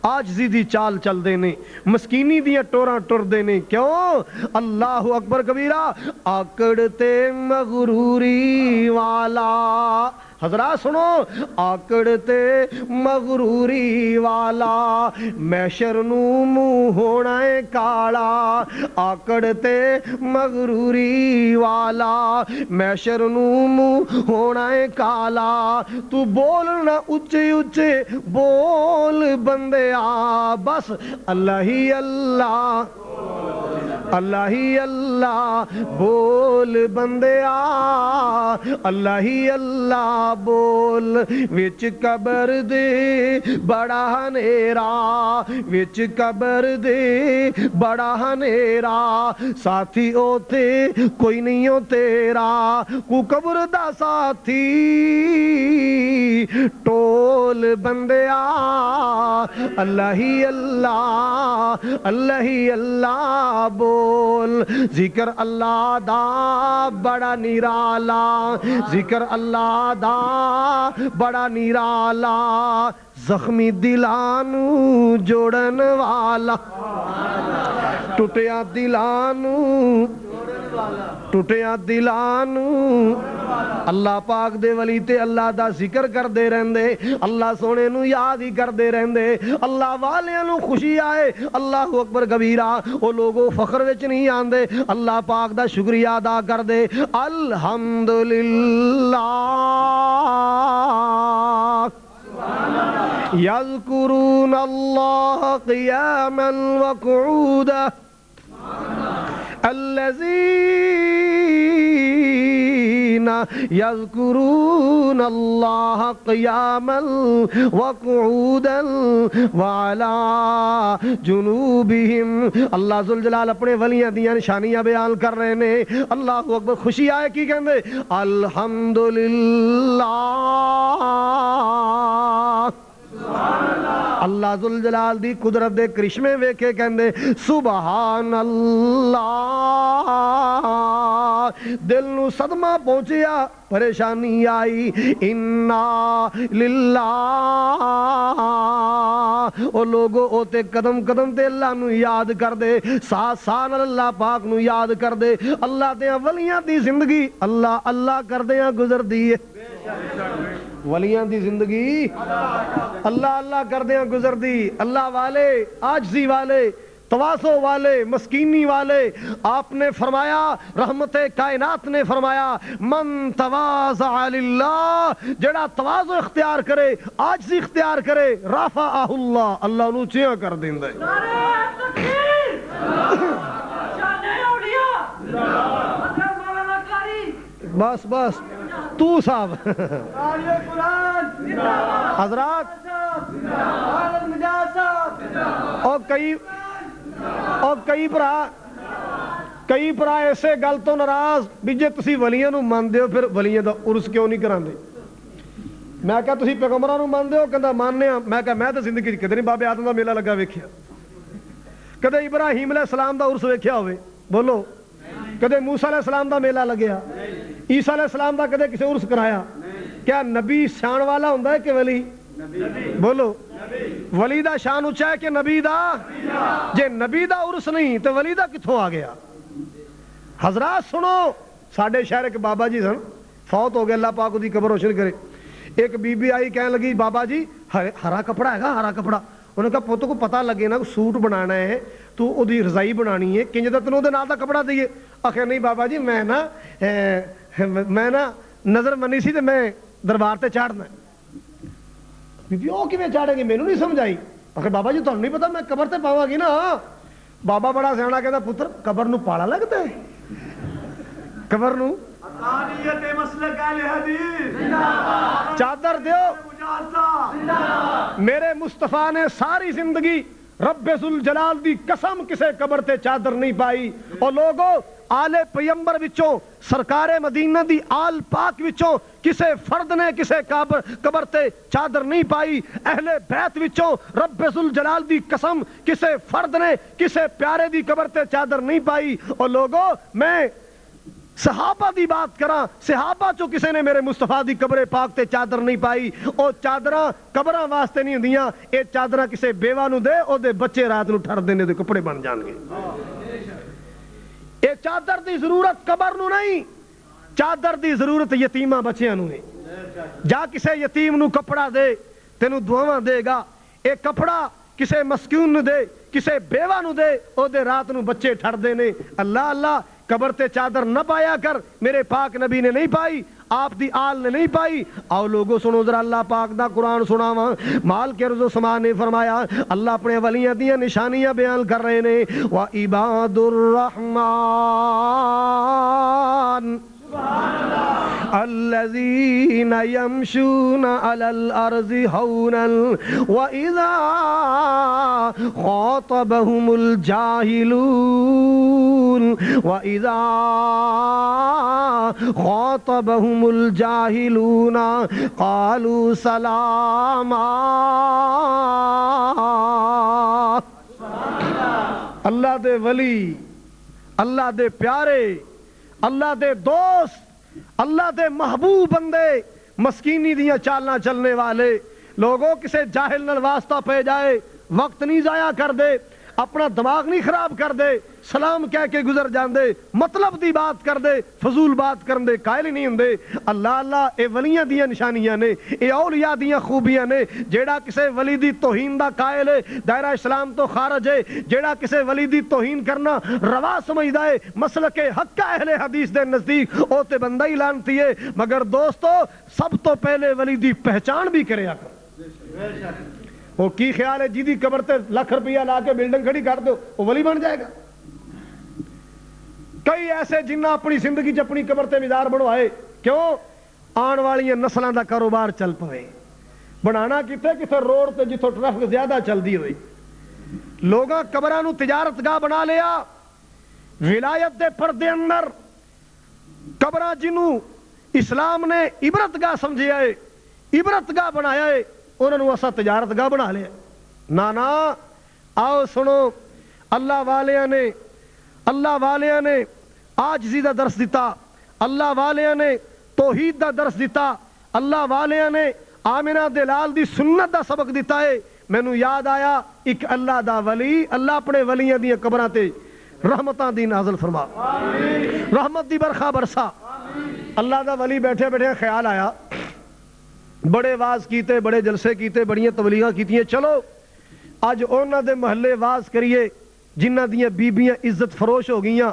عاجزی دی چال چل دے نے، مسکینی دیاں ٹوراں ٹر دے نے۔ کیوں؟ اللہ اکبر کبیرہ۔ آکڑتے مغروری والا، حضرات سنو، آکڑتے مغروری والا محشر نو منہ ہونا ہے کالا، آکڑتے مغروری والا محشر نو منہ ہونا ہے کالا۔ تو بولنا اچھے اچھے بول بندے آ، بس اللہ ہی اللہ، اللہ ہی اللہ بول بندے آ، اللہ ہی اللہ بول۔ وچ قبر دے بڑا ہنیرا، وچ قبر دے بڑا ہنیرا، ساتھی اوتھے کوئی نہیں ہو تیرا، کو قبر دا ساتھی ٹول بندے آ، اللہ ہی اللہ، اللہ ہی اللہ بول۔ ذکر اللہ دا بڑا نرالا، ذکر اللہ دا بڑا نرالا، زخمی دلانو جوڑن والا، ٹوٹیا دلانو، ٹوٹیا دلانو۔ اللہ پاک دے ولی تے اللہ دا ذکر کر دے رہندے، اللہ سونے نو یاد ہی کر دے رہندے، اللہ والیاں نو خوشی آئے۔ اللہ اکبر کبیرہ۔ او لوگو فخر وچ نہیں آندے، اللہ پاک دا شکریہ ادا کر دے۔ الحمدللہ یذکرون اللہ قیاما وقعودا الذین یذکرون اللہ قیاما وقعودا وعلا جنوبہم. اللہ ذوالجلال اپنے ولیاں دیاں نشانیاں بیان کر رہے نے. اللہ اکبر. خوشی آئے کی کہندے الحمدللہ. اللہ ذوالجلال دی قدرت دے کرشمے ویکھے کہندے سبحان اللہ. دل نو صدمہ پہنچیا, پریشانی آئی. انا للہ. او لوگو او تے قدم قدم تے اللہ نو یاد کر دے, ساتھ ساتھ اللہ پاک نو یاد کر دے. اللہ دیاں ولیاں دی زندگی اللہ اللہ کر دیاں گزر دی ہے. ولیاں دی زندگی اللہ اللہ کردیاں گزر دی. اللہ والے, عاجزی والے, تواضع والے, مسکینی والے. آپ نے فرمایا, رحمت کائنات نے فرمایا, من تواضع للہ, جڑا تواضع اختیار کرے, عاجزی اختیار کرے, رفعہ اللہ, اللہ انہوں چیاں کر دیندا ہے. بس بس تو صاحب. حضرات اور کئی برا ایسے گل تو ناراض بھی جے تسی ولیاں نو مان دیو پھر ولیاں دا عرس کیوں نہیں کراندے. میں کہا تسی پیغمبراں نو مان دیو, کہندا ماننے ہاں. میں کہا میں تے زندگی کدے نہیں بابے آدم دا میلہ لگا ویکھیا, کدے ابراہیم علیہ السلام دا عرس ویکھیا ہوئے بولو, کدے موسیٰ علیہ السلام دا میلہ لگیا, عیسیٰ علیہ السلام دا کدے کسے عرس کرایا. کیا نبی شان والا ہوندا ہے کہ ولی؟ بولو, ولی دا شان اونچا ہے کہ نبی دا؟ جے نبی دا عرس نہیں تو ولی دا کتھوں آ گیا؟ حضرات سنو, ساڈے شہر ایک بابا جی سن, فوت ہو گئے, اللہ پاک دی قبر روشن کرے. ایک بی بی آئی کہنے لگی بابا جی ہرا کپڑا ہے گا, ہرا کپڑا. انہوں نے کہا پوتو کو پتہ لگے نا سوٹ بنانا ہے تو او دی رضائی بنانی ہے, کنج دا تنوں دے نال دا کپڑا دئیے. آخر نہیں بابا جی میں نا نظر منی سی تے میں دربار تے چاڑنا. بی بی او کیویں چاڑے گی, مینوں نہیں سمجھ آئی. آخر بابا جی تانوں نہیں پتا میں قبر تے پاواں گی نا. بابا بڑا سیاںا کہندا پتر قبر نو پالا لگدا ہے, قبر نو چادر دیو. میرے مصطفیٰ نے ساری زندگی رب ذوالجلال دی قسم کسے قبر تے چادر نہیں پائی. اور لوگوں آل پیمبر وچوں, سرکار مدینہ دی آل پاک وچوں کسے فرد نے کسے قبر تے چادر نہیں پائی. اہل بیت وچوں رب ذوالجلال دی قسم کسے فرد نے کسے پیارے دی قبر تے چادر نہیں پائی. اور لوگوں میں صحابہ دی بات کراں, صحابہ چو کسے نے میرے مصطفیٰ دی قبر پاک تے چادر نہیں پائی. او چادراں قبراں واسطے نہیں ہوندیاں, اے چادراں کسے بیوہ نو دے, او دے بچے رات نو ٹھر دینے دے کپڑے بن جان گے. اے چادر دی ضرورت قبر نو نہیں, چادر دی ضرورت یتیماں بچیاں نو ہے. جا کسے یتیم نو کپڑا دے تینوں دعاواں دے گا. اے کپڑا کسے مسکین نو دے, کسے بیوہ نو دے, او دے رات نو بچے ٹھر دینے. اللہ اللہ قبر تے چادر نہ پایا کر, میرے پاک نبی نے نہیں پائی, آپ دی آل نے نہیں پائی. آؤ لوگوں سنو ذرا اللہ پاک دا قرآن سناواں. مال کے رز و سمان نے فرمایا, اللہ اپنے ولیاں دیاں نشانیاں بیان کر رہے نے. وَعِبَادُ الرَّحْمَنِ الذين يمشون على الأرض هونا وإذا خاطبهم الجاهلون قالوا سلاما. اللہ دے ولی, اللہ دے پیارے, اللہ دے دوست, اللہ دے محبوب بندے, مسکینی دیاں چالنا چلنے والے لوگوں. کسے جاہل نال واسطہ پہ جائے, وقت نہیں ضائع کر دے, اپنا دماغ نہیں خراب کر دے, سلام کہہ کے گزر جان دے, مطلب دی بات کر دے, فضول بات کرن دے قائل ہی نہیں ہوندے. اللہ اللہ اے ولیاں دیاں نشانیاں نے, اے اولیاء دیاں خوبیاں نے. جیڑا کسے ولی دی توہین دا قائل ہے دائرہ اسلام تو خارج ہے. جیڑا کسے ولی دی توہین کرنا روا سمجھدا ہے مسلک حق اہل حدیث دے نزدیک, او تے بندہ ہی لعنتی ہے. مگر دوستو سب تو پہلے ولی دی پہچان بھی کریا کر. وہ کی خیال ہے جی قبر تے لاکھ روپیہ لا کے بلڈنگ کھڑی کر دو وہ ولی بن جائے گا؟ کئی ایسے جنہ اپنی زندگی اپنی قبر تے مزار بنوائے، کیوں؟ آن والی نسلوں دا کاروبار چل پوے، بنانا کتے روڈ تے جتوں ٹریفک زیادہ چلدی ہوئی، لوگاں قبراں نو تجارت گاہ بنا لیا۔ ولایت دے پردے اندر قبراں جنوں اسلام نے عبرت گاہ سمجھیا ہے، عبرت گاہ بنایا ہے، انہاں نو اسا تجارت گاہ بنا لیا۔ نا آؤ سنو، اللہ والیاں نے عاجزی دا درس دیتا، اللہ والیاں نے توحید دا درس دیتا، اللہ والیاں نے آمنہ دلال دی سنت دا سبق دیتا ہے۔ مینوں یاد آیا ایک اللہ دا ولی، اللہ اپنے ولیاں دی قبراں تے رحمتاں دی نازل فرما، رحمت دی برخا برسا۔ اللہ دا ولی بیٹھے بیٹھے خیال آیا، بڑے واز کیتے، بڑے جلسے کیتے، بڑیاں تبلیغاں کیتیاں، چلو اج انہاں دے محلے واز کریے جنہاں دیاں بیبیاں عزت فروش ہو گئیاں،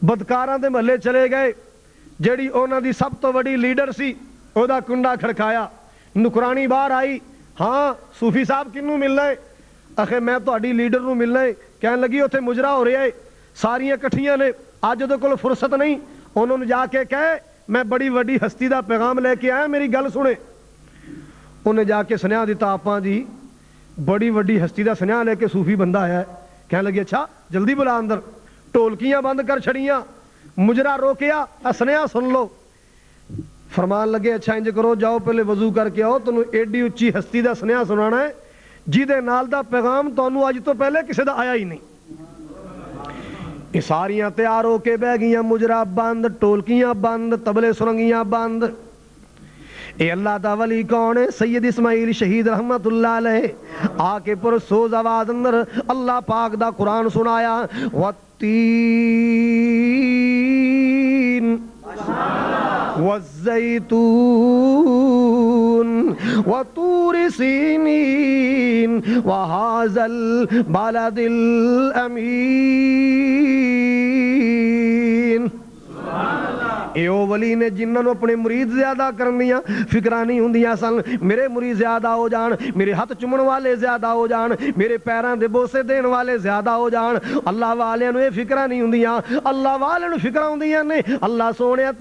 بدکاراں دے محلے چلے گئے، جیڑی انہاں دی سب تو بڑی لیڈر سی او دا کنڈا کھڑکایا، نکرانی باہر آئی، ہاں صوفی صاحب کنوں ملنا ہے؟ آخے میں تہاڈی لیڈر نوں ملنا ہے۔ کہن لگی اوتھے مجرا ہو رہا ہے، ساریاں کٹھیاں نے، اج دے کول فرصت نہیں، انہوں نے جا کے کہے میں بڑی وڈی ہستی دا پیغام لے کے آیا، میری گل سنے۔ انہیں جا کے سنیا دیتا، آپاں جی بڑی وڈی ہستی دا سنیا لے کے صوفی بندہ آیا ہے۔ کہنے لگی اچھا جلدی بلا اندر، ٹولکیاں بند کر چھڑیاں، مجرا روکیا، سنیا سن لو۔ فرمان لگے اچھا انج کرو، جاؤ پہلے وضو کر کے آؤ، تنوں ایڈی اچھی ہستی دا سنیا سنانا ہے جہدے نال دا پیغام تانوں اج تو پہلے کسے دا آیا ہی نہیں۔ یہ ساریاں تیار ہو کے بہ گئیاں، مجرا بند، ٹولکیاں بند، تبلے سرنگیاں بند۔ اے اللہ دا ولی کون ہے؟ سید اسماعیل شہید رحمت اللہ علیہ آ کے پرسوز آواز اندر اللہ پاک دا قرآن سنایا، والتین والزیتون وطور سینین وہذا البلد الامین۔ اے او ولی نے جنہاں نو اپنے مرید زیادہ کرنیاں فکراں نہیں ہوندیاں سن، میرے مرید زیادہ ہو جان، میرے ہاتھ چومن والے زیادہ ہو جان، میرے پیراں دے بوسے دین والے زیادہ ہو جان۔ اللہ والے نو یہ فکراں نہیں ہوندیاں، اللہ والے نو فکراں ہوندیاں نے اللہ سونیا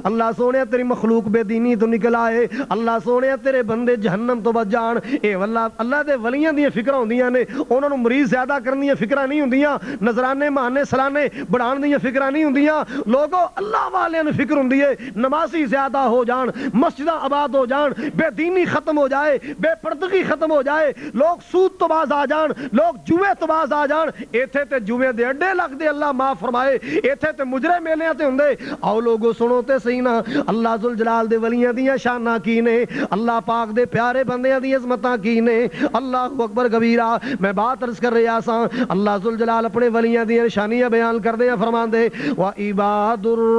اللہ سونیا تیری مخلوق بے دینی تو نکل آئے، اللہ سونیا تیرے بندے جہنم تو بچ جان۔ اے اللہ دے ولیاں دی فکراں ہوندیاں نے، انہاں نو مرید زیادہ کرنیاں فکراں نہیں ہوندیاں، نذرانے مہانے سلانے بڑھان دیاں فکراں نہیں ہوندیاں۔ لوگوں اللہ والے نے فکر ہوندی ہے نمازی زیادہ ہو جان، مسجداں آباد ہو جان، بے دینی ختم ہو جائے، بے پردگی ختم ہو جائے، لوگ سود تو باز آ جان، لوگ جوئے تو باز آ جان۔ ایتھے تے جوئے دے اڈے لگ دے، اللہ معاف فرمائے، ایتھے تے مجرے میلیاں تے ہوندے۔ آؤ لوگوں سنو تے صحیح نا، اللہ ذوالجلال دے ولیاں دیاں شاناں کی نے، اللہ پاک دے پیارے بندیاں دی عظمتاں کی نے۔ اللہ اکبر کبیرہ۔ میں بات عرض کر رہا سا، اللہ ذوالجلال اپنے ولیاں دیاں نشانیاں بیان کردے ہیں، فرماندے وعباد الرحمن۔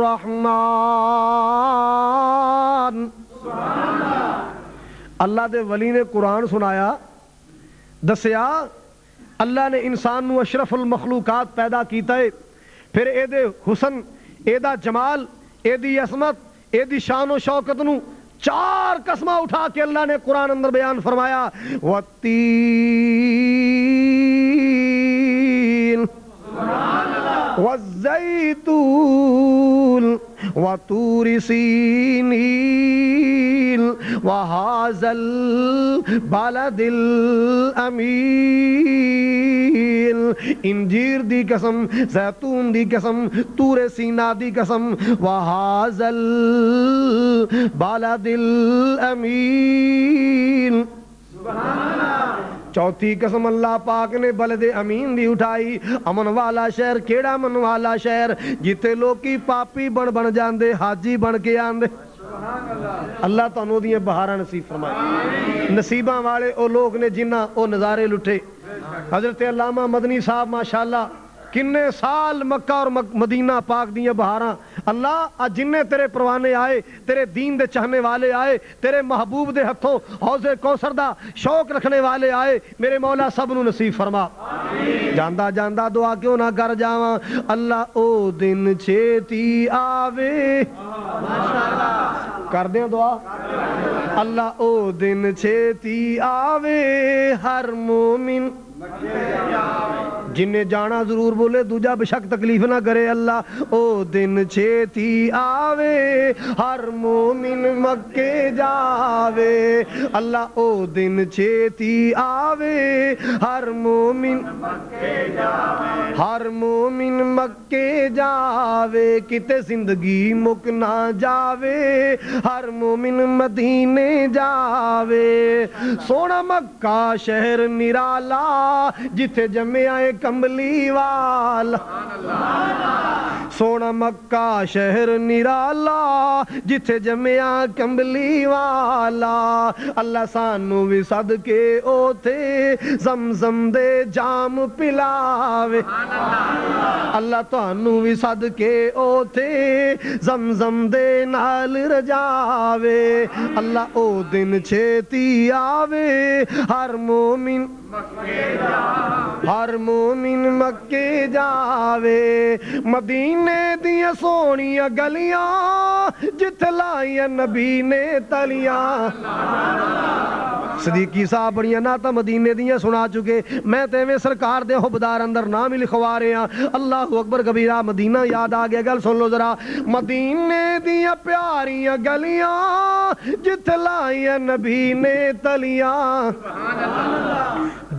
اللہ دے ولی نے قرآن سنایا، دسیا اللہ نے انسان نو اشرف المخلوقات پیدا کیتا ہے، پھر اے دے حسن، اے دا جمال، اے دی عظمت، اے دی شان و شوکت نو چار قسمہ اٹھا کے اللہ نے قرآن اندر بیان فرمایا، والتین والزیتون وطور سینین وہذا البلد الامین۔ انجیر دی قسم، زیتون دی قسم، طور سینا دی قسم، وہذا البلد الامین۔ چوتھی قسم اللہ پاک نے بلد امین دی اٹھائی، امن والا شہر۔ کیڑا امن والا شہر؟ جتے لوکی پاپی بن جاندے، حاجی بن کے آندے۔ اللہ تانوں دیاں بہاراں نصیب فرمائے۔ نصیباں والے او لوگ نے جنہاں او نظارے لٹھے۔ حضرت علامہ مدنی صاحب ماشاءاللہ کنے سال مکہ اور مدینہ پاک دیاں بہاراں، اللہ جننے تیرے پروانے آئے، تیرے دین دے چاہنے والے آئے، تیرے محبوب دے ہتھوں حوض کوثر دا شوق رکھنے والے آئے، میرے مولا سب نو نصیب فرما۔ جاندہ جاندہ دعا کیوں نہ کر جاواں، اللہ او دن چھیتی آوے، کر دیں دعا۔ اللہ او دن چھیتی آوے ہر مومن جنہیں جانا ضرور بولے دوجا بشک تکلیف نہ کرے اللہ او دن چھیتی آوے ہر مومن مکے جاوے اللہ او دن چھیتی آوے ہر مومن مکے جاوے کتے زندگی مک نہ جاوے ہر مومن مدینے جاوے سونا مکہ شہر نرالا جتھے جمے آئے کملی والا سونا مکہ شہر نرالا جتھے جمیا کملی والا اللہ سانو بھی صدقے اوتھے زمزم دے جام پلاوے اللہ تانو بھی صدقے اوتھے زمزم دے نال رجاوے اللہ او دن چھیتی آوے ہر مومن مکے جاوے مدینے دیا سونیاں گلیاں جتھے لائیاں نبی نے تلیاں صدیقی صاحب بڑیاں ناتا مدینے دیا سنا چکے میں تیویں سرکار دے حبدار اندر نام ہی لکھوا رہے ہیں اللہ اکبر کبیرہ مدینہ یاد آگیا گل سن لو ذرا مدینے دیا پیاریاں گلیاں جتھے لائیاں نبی نے تلیاں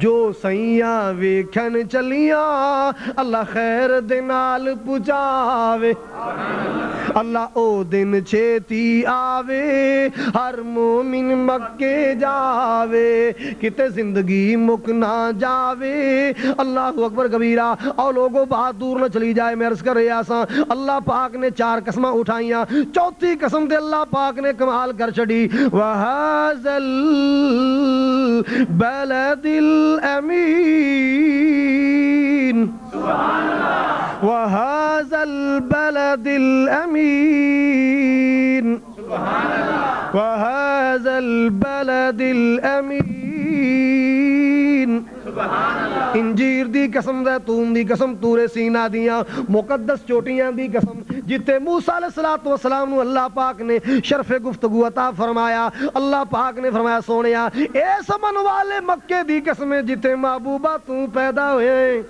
جو سیاں ویکھن چلیاں اللہ خیر دے نال پہنچاوے اللہ او دن چھیتی آوے ہر مومن مکے جاوے کتے زندگی مک نہ جاوے اللہ اکبر کبیرہ اور لوگوں بات دور نہ چلی جائے میں عرض کر رہا سا اللہ پاک نے 4 قسمیں اٹھائیاں چوتھی قسم تے اللہ پاک نے کمال کر چڑی وَهَذَا الْبَلَدِ الْأَمِينَ وَهَذَا الْبَلَدِ الْأَمِينَ وَهَذَا الْبَلَدِ الْأَمِينَ انجیر دی قسم زیتون دی قسم تور سینا دیاں مقدس چوٹیاں دی قسم جتے موسیٰ علیہ السلام نو اللہ پاک نے شرف گفتگو عطا فرمایا اللہ پاک نے فرمایا سونیا ایس امن والے مکے دی قسم جتے محبوبہ تو پیدا ہوئے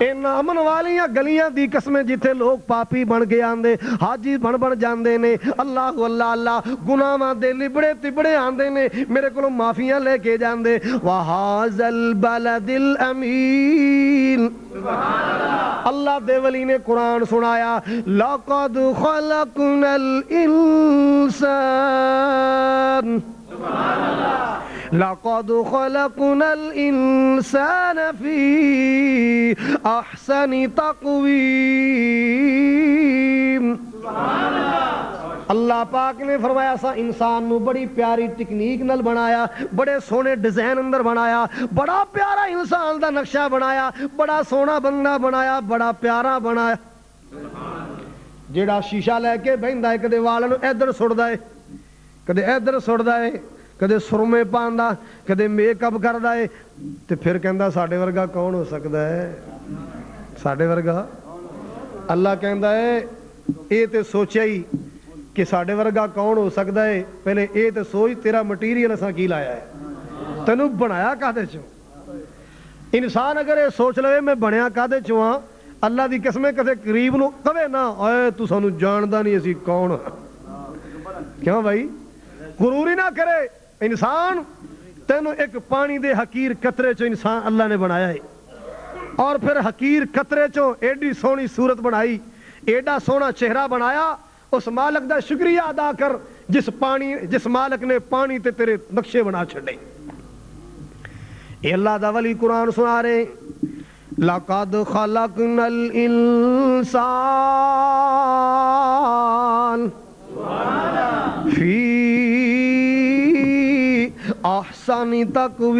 ان امن والیاں گلیاں دی قسم جتے لوگ پاپی بن کے آندے حاجی بن جاندے نے اللہ اللہ اللہ گناہاں دے لبڑے تبڑے آندے نے میرے کولوں معافیاں لے کے جاندے وَهَذَا الْبَلَدِ الْأَمِينَ اللہ دے ولی نے قرآن سنایا لَقَدْ خَلَقْنَا الْإِنسَانَ لَقَدْ خَلَقْنَا الْإِنسَانَ فِي أَحْسَنِ تَقْوِيمٍ اللہ پاک نے فرمایا سا انسان نو بڑی پیاری ٹیکنیک نل بنایا بڑے سونے ڈیزائن اندر بنایا بڑا پیارا انسان دا نقشہ بنایا بڑا سونا بندہ بنایا بڑا پیارا بنایا جیڑا شیشہ لے کے بہندا ہے کدے والاں نو ادھر سڑدا ہے کدے ادھر سڑدا ہے کدے سرمے پاندا کدے میک اپ کردا ہے تے پھر کہندا ساڈے ورگا کون ہو سکدا ہے ساڈے ورگا اللہ کہندا ہے اے تے سوچیا ہی کہ ساڈے ورگا کون ہو سکتا ہے پہلے اے تے سوچ تیرا مٹیریل اساں کی لایا ہے تینوں بنایا کادے چوں انسان اگر یہ سوچ لے میں بنیا کادے چوں ہاں اللہ دی قسمیں کسے قریب نو کہے نا اے تو سانو جاندا نہیں اسی کون کیوں بھائی غروری نہ کرے انسان تینوں ایک پانی دے حقیر قطرے چوں انسان اللہ نے بنایا ہے اور پھر حقیر قطرے چوں ایڈی سونی صورت بنائی ایڈا سونا چہرہ بنایا اس مالک دا شکریہ ادا کر جس مالک نے پانی تے تیرے نقشے بنا چھڑے اے اللہ دا ولی قرآن سنا رہے لَقَدْ خَلَقْنَا الْإِنسَانَ فِي أَحْسَنِ تَقْوِيمٍ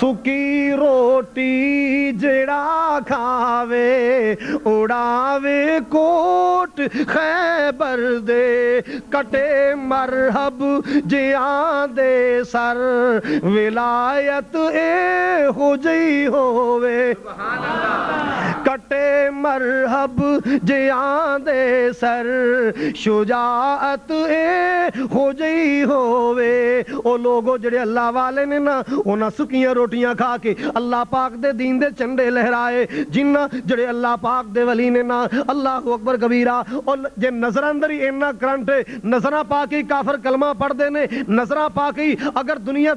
ਸੁੱਕੀ ਰੋਟੀ ਜਿਹੜਾ ਖਾਵੇ ਉਡਾਵੇ ਕੋਟ ਖੈਬਰ ਦੇ ਕਟੇ ਮਰਹਬ ਜਿਆਂ ਦੇ ਸਰ ਵਿਲਾਇਤ ਇਹੋ ਜਿਹੀ ਹੋਵੇ ਕਟੇ ਮਰਹਬ ਜਿਆਂ ਦੇ ਸਰ ਸ਼ੁਜਾਅਤ ਇਹੋ ਜਿਹੀ ਹੋਵੇ। ਉਹ ਲੋਗੋ ਜਿਹੜੇ ਅੱਲਾਹ ਵਾਲੇ ਨੇ ਨਾ ਉਹਨਾਂ ਸੁੱਕੀਆਂ ਰੋਟੀਆਂ ਖਾ ਕੇ ਅੱਲਾਹ ਪਾਕ ਦੇ ਦੀਨ ਦੇ ਝੰਡੇ ਲਹਿਰਾਏ। ਜਿੰਨਾ ਜਿਹੜੇ ਅੱਲਾਹ ਪਾਕ ਦੇ ਵਲੀ ਨੇ ਨਾ ਅੱਲਾਹੁ ਅਕਬਰ ਕਬੀਰਾ ਉਹ ਜੇ ਨਜ਼ਰਾਂ ਅੰਦਰ ਹੀ ਇੰਨਾ ਕਰੰਟ ਨਜ਼ਰਾਂ ਪਾ ਕੇ ਕਾਫਰ ਕਲਮਾ ਪੜਦੇ ਨੇ ਨਜ਼ਰਾਂ ਪਾ ਕੇ ਅਗਰ ਦੁਨੀਆ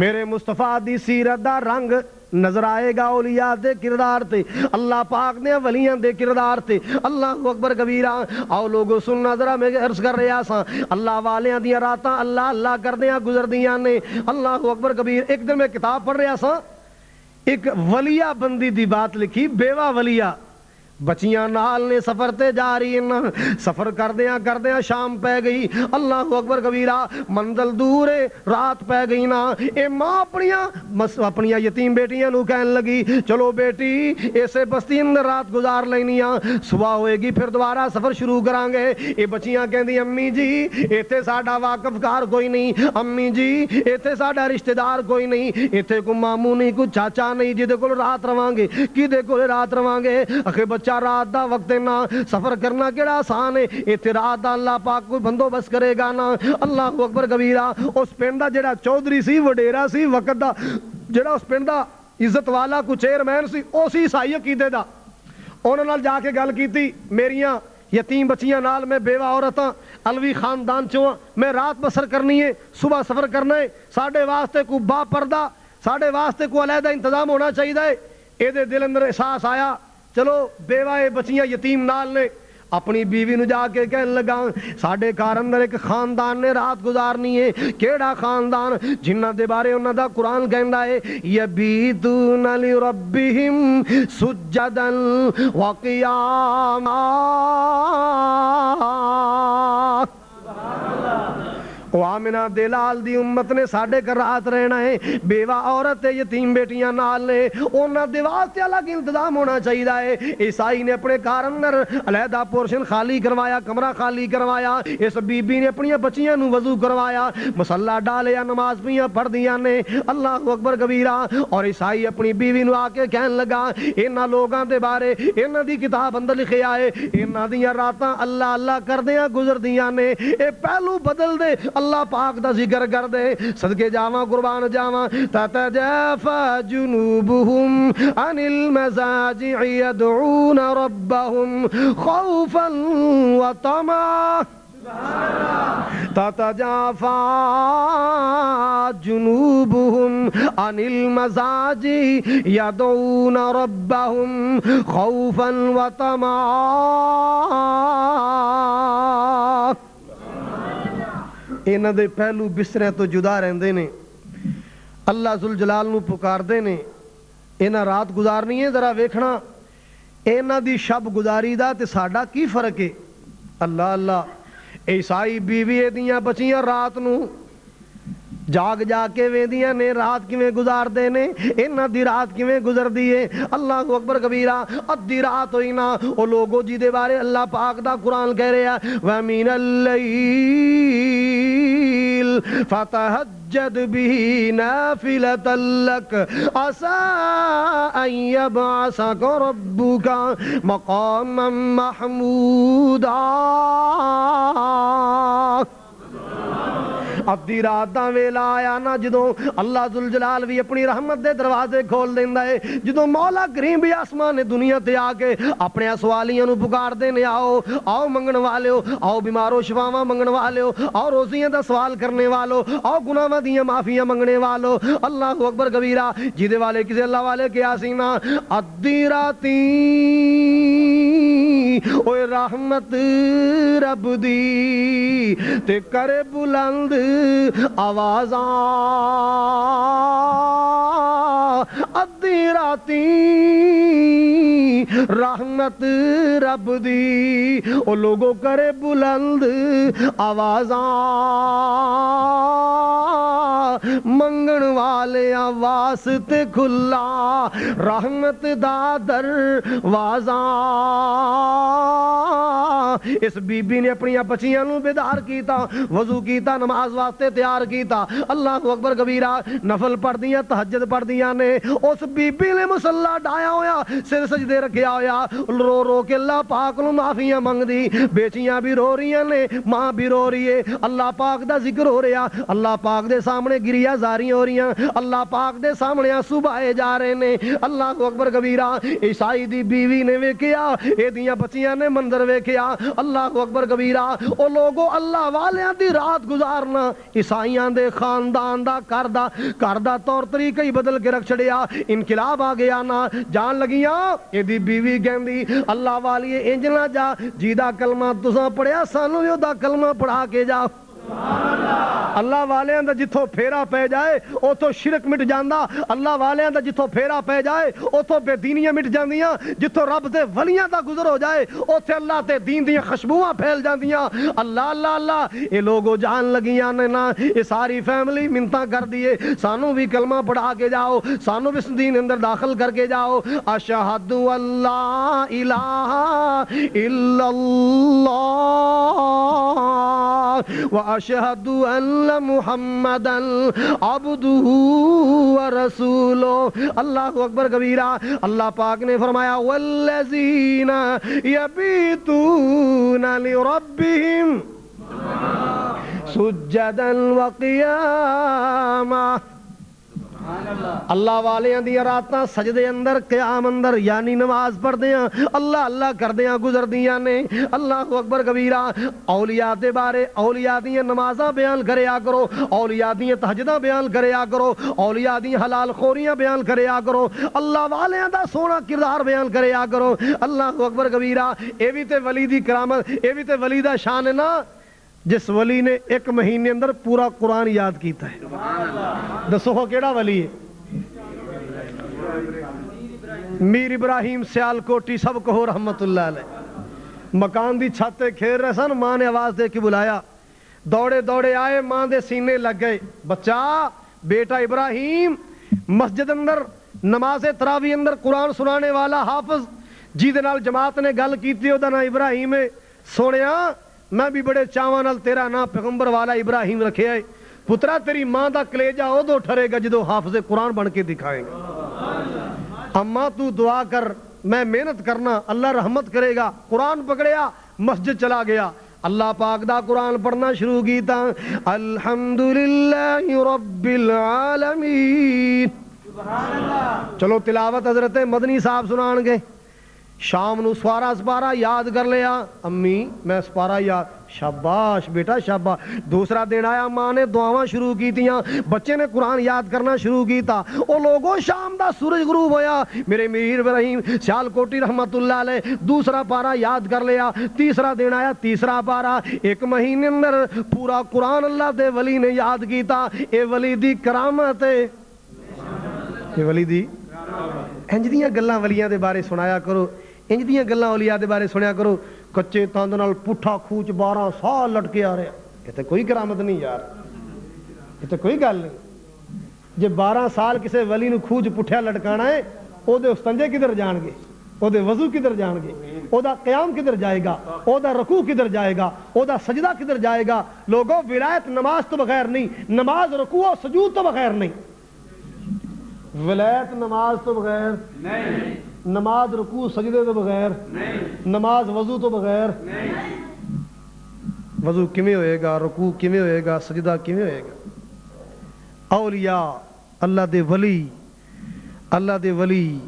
میرے مصطفیٰ دی سیرت دا رنگ نظر آئے گا اولیاء دے کردار تے، اللہ پاک نے ولیاں دے کردار تے۔ اللہ اکبر کبیرہ۔ آؤ لوگو سننا ذرا، میں عرض کر رہا سا اللہ والیاں دیاں راتاں اللہ اللہ کردیاں گزر دیاں نے۔ اللہ اکبر کبیر۔ ایک دن میں کتاب پڑھ رہا سا، ایک ولیہ بندی دی بات لکھی، بیوہ ولیہ، بچیاں نال نے سفر تے جا رہی ہیں، سفر کردیاں شام پہ گئی۔ اللہ اکبر کبیرہ، منزل دور ہے، رات پہ گئی نا۔ اے ماں اپنیاں یتیم بیٹیاں نو کہن لگی چلو بیٹی ایسے بستی اندر رات گزار لینی آ، صبح ہوئے گی پھر دوبارہ سفر شروع کران گے۔ اے بچیاں کہندی امی جی ایتھے ساڈا واقف کار کوئی نہیں، امی جی ایتھے ساڈا رشتہ دار کوئی نہیں، ایتھے کو ماموں نہیں، کو چاچا نہیں جدے کول رات رواں گے، کدے کول رات رواں گے؟ اکھے بچہ رات دا وقت نا، سفر کرنا کیڑا آسان ہے، ایتھے رات دا اللہ پاک کوئی بندوبست کرے گا نا۔ اللہ اکبر کبیرہ۔ اس پنڈ دا جڑا چودھری سی، وڈیرا سی وقت دا، جڑا اس پنڈ دا عزت والا کو چیئرمین سی، او سی عیسائی عقیدے دا۔ انہاں نال جا کے گل کیتی، میریاں یتیم بچیاں نال میں بیوہ عورتاں علوی خاندان چوں، میں رات بسر کرنی ہے، صبح سفر کرنا ہے، ساڈے واسطے کو با پردہ، ساڈے واسطے کو علیحدہ انتظام ہونا چاہیے۔ اے دے دل اندر احساس آیا، چلو بیوہ بچیاں یتیم نال نے، اپنی بیوی نو جا کے کہن لگا ساڈے گھر اندر ایک خاندان نے رات گزارنی ہے۔ کیڑا خاندان؟ جنہاں دے بارے انہاں دا قرآن کہندا ہے یبیتون لربہم سجدا وقیاما۔ او آمنہ دلال دی امت نے ساڈے گھر رات رہنا ہے، بیوہ عورت یتیم بیٹیاں نال نے، انہاں دے واسطے الگ انتظام ہونا چاہیے۔ عیسائی نے اپنے گھر اندر علیحدہ پورشن خالی کروایا، کمرہ خالی کروایا، اس بی بی نے اپنی بچیاں نو وضو کروایا، مصلی ڈالیا، نماز پیاں پڑھ دیاں نے۔ اللہ اکبر کبیرہ۔ اور عیسائی اپنی بیوی نو آ کے کہن لگا انہاں لوگاں دے بارے انہاں دی کتاب اندر لکھیا ہے انہاں دیاں راتاں اللہ اللہ کردیاں گزر دیاں نے۔ اے پہلو بدل دے، اللہ پاک دا ذکر کر دے، صدقے جاواں قربان جاواں۔ تتجافى جنوبهم عن المضاجع يدعون ربهم خوفا وطمعا۔ تتجافى جنوبهم عن المضاجع يدعون ربهم خوفا وطمعا۔ انہاں دے پہلو بسترے تو جدا رہندے نے، اللہ ذوالجلال نو پکاردے نے۔ انہاں رات گزارنی ہے، ذرا ویکھنا انہاں دی شب گزاری دا تے ساڈا کی فرق ہے۔ اللہ اللہ۔ عیسائی بیوی دیاں بچیاں رات نو جاگ جا کے ویندیاں نے رات کیویں گزاردے نے، انہاں دی رات کیویں گزردی ہے۔ اللہ اکبر کبیرہ۔ ادھی رات ہوئی نا، او لوگو جی دے بارے اللہ پاک دا قرآن کہہ رہا وَمِنَ اللَّيْلِ فَتَهَجَّدْ بِهِ نَافِلَةً لَكَ عَسَىٰ أَن يَبْعَثَكَ رَبُّكَ مَقَامًا مَحْمُودًا۔ ادھی رات دا ویلا آیا نا، جدوں اللہ ذوالجلال بھی اپنی رحمت دے دروازے کھول دیندا ہے، جدوں مولا کریم بھی آسمان دنیا تے آ کے اپنے سوالیاں نو پکار دے نے، آؤ آؤ منگن والےو، آؤ بیمارو شفاواں منگن والےو، آؤ روزیاں دا سوال کرنے والو، آؤ گناہاں دیاں معافیاں منگنے والو۔ اللہ اکبر کبیرہ۔ جیدے والے کسے اللہ والے کیا سی نا، ادھی راتی اوے رحمت رب دی تے کرے بلند آوازاں، ادھی راتی رحمت رب دی او لوگوں کرے بلند آوازاں، منگن والے واسطے کھلا رحمت دا دروازہ۔ اس بی بی نے اپنی بچیاں نو بیدار کیتا، وضو کیتا، نماز واسطے تیار کیتا۔ اللہ اکبر کبیرہ۔ نفل پڑھ دیاں، تہجد پڑھ دیاں نے۔ اس بی بی نے مصلا ڈایا ہویا، سر سجدے رکھیا ہویا، رو رو کے اللہ پاک نو معافیاں منگ دی۔ بیٹیاں بھی رو رہی نے، ماں بھی رو رہی ہے، اللہ پاک دا ذکر ہو رہا، اللہ پاک دے سامنے گریہ زاریاں ہو رہی ہیں، اللہ پاک دے سامنے آنسو بہائے جا رہے نے۔ اللہ اکبر کبیرہ، عیسائی دی بیوی نے ویکھیا، اے دیاں بچیاں نے منظر ویکھیا، اللہ اکبر کبیرہ، او لوگو اللہ والیاں دی رات گزارنا عیسائیاں دے خاندان دا گھر دا طور طریقہ ہی بدل کے رکھ چھڑیا، انقلاب آ گیا نا۔ جان لگیاں اے دی بیوی کہندی اللہ والیے انج نہ جا، جیدہ کلمہ تساں پڑھیا سانو بھی اودا کلمہ پڑھا کے جا۔ اللہ والیاں دا جتھوں پھیرا پہ جائے اتھوں شرک مٹ جاندا، اللہ والیاں دا جتھوں پھیرا پہ جائے اتھوں بے دینیاں مٹ جاندیاں، جتھوں رب دے ولیاں دا گزر ہو جائے اوتھے اللہ تے دین دیاں خوشبوواں پھیل جاندیاں۔ اللہ اللہ اللہ، اے لوگو جان لگیاں نے نا، اے ساری فیملی منتاں کر دیے سانو بھی کلمہ پڑھا کے جاؤ، سانو بھی اس دین اندر داخل کر کے جاؤ۔ اشہد اللہ الہ الا اللہ واشہد ان محمدا عبدہ ورسولہ۔ اللہ اکبر کبیرہ، اللہ پاک نے فرمایا والذین یبیتون لربہم سجدا وقیاما۔ اللہ والیاں دی راتاں سجدے اندر قیام اندر یعنی نماز پڑھ دیاں اللہ اللہ کر دیاں گزر دیاں نے۔ اللہ اکبر کبیرہ، اولیاء دے بارے اولیاء دیاں نمازاں بیان کریا کرو، اولیاء دیاں تہجداں بیان کریا کرو، اولیاء دیاں حلال خوریاں بیان کریا کرو، اللہ والیاں دا سونا کردار بیان کریا کرو۔ اللہ اکبر کبیرہ، اے بھی تے ولی دی کرامت، اے بھی تے ولی دا شان ہے نا جس ولی نے ایک مہینے اندر پورا قرآن یاد کیتا ہے۔ دسو ہو کیڑا ولی ہے؟ میر ابراہیم سیال کوٹی سب کو رحمت اللہ علیہ، مکان دی چھتے کھیر رہے سن، ماں نے آواز دے کے بلایا، دوڑے دوڑے آئے، ماں دے سینے لگ گئے، بچہ بیٹا ابراہیم مسجد اندر نماز تراویح اندر قرآن سنانے والا حافظ جی دے نال جماعت نے گل کیتی، او دا نا ابراہیم ہے، سونیا میں بھی بڑے چاواں نال تیرا نا پیغمبر والا ابراہیم رکھے ہے، پترا تیری ماں دا کلیجہ ادو ٹھرے گا جدو حافظ قرآن بن کے دکھائیں گا۔ اماں تو دعا کر، میں محنت کرنا، اللہ رحمت کرے گا۔ قرآن پکڑیا، مسجد چلا گیا، اللہ پاک دا قرآن پڑھنا شروع کیتا، الحمدللہ رب العالمین۔ چلو تلاوت حضرت مدنی صاحب سنان گے، شام نو سوارا سپارا یاد کر لیا، امی میں سپارا یاد، شاباش بیٹا شاباش۔ دوسرا دن آیا، ماں نے دعاواں شروع کی تیاں، بچے نے قرآن یاد کرنا شروع کیتا، او لوگوں شام دا سورج غروب ہویا، میرے میر ابراہیم سیال کوٹی رحمت اللہ علیہ دوسرا پارا یاد کر لیا۔ تیسرا دن آیا، تیسرا پارا، ایک مہینے اندر پورا قرآن اللہ دے ولی نے یاد کیتا۔ اے ولی دی کرامت ہے، اے ولی دی انج دیاں گلاں ولیاں دے بارے سنایا کرو، انج دیاں گلاں اولیاء دے بارے سنیا کرو۔ کچے تاند نال پٹھا کھوچ 12 سال لٹکے آ رہا، یہ تے کوئی کرامت نہیں یار، یہ تے کوئی گل نہیں۔ جے 12 سال کسے ولی نو کھوچ پٹھیا لٹکانا ہے، او دے استنجے کدھر جان گے، او دے وضو کدھر جان گے، او دا قیام کدھر جائے گا، او دا رکوع کدھر جائے گا، او دا سجدہ کدھر جائے گا۔ لوگوں ولایت نماز تو بغیر نہیں، نماز رکوع و سجود تو بغیر نہیں، ولایت نماز تو بغیر نہیں، نماز رکوع سجدے تو بغیر نہیں، نماز وضو تو بغیر نہیں۔ وضو کیویں ہوئے گا، رکوع کیویں ہوئے گا، سجدہ کیویں ہوئے گا؟ اولیاء اللہ دے ولی، اللہ دے ولی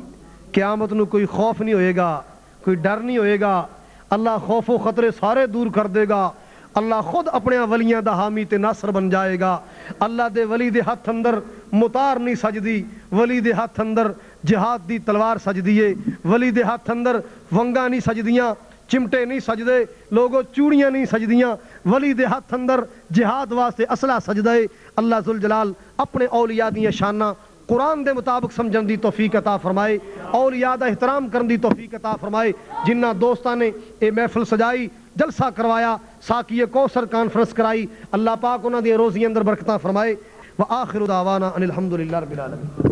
قیامت نو کوئی خوف نہیں ہوئے گا، کوئی ڈر نہیں ہوئے گا، اللہ خوف و خطرے سارے دور کر دے گا، اللہ خود اپنے ولیاں دا حامی تے ناصر بن جائے گا۔ اللہ دے ولی دے ہاتھ اندر متار نہیں سجدی، ولی دے ہاتھ اندر جہاد دی تلوار سجدی ہے، ولی دے ہاتھ اندر ونگا نہیں سجدیاں، چمٹے نہیں سجدے، لوگوں چوڑیاں نہیں سجدیاں، ولی دے ہاتھ اندر جہاد واسطے اسلحہ سجدہ ہے۔ اللہ ذوالجلال اپنے اولیاء دی شاناں قرآن دے مطابق سمجھن دی توفیق عطا فرمائے، اولیاء دا احترام کرن دی توفیق عطا فرمائے۔ جنہ دوستاں نے اے محفل سجائی، جلسہ کروایا، ساقی کوثر کانفرنس کرائی، اللہ پاک انہاں دی روزی اندر برکتاں فرمائے۔ وآخر دعوانا ان الحمدللہ رب العالمین۔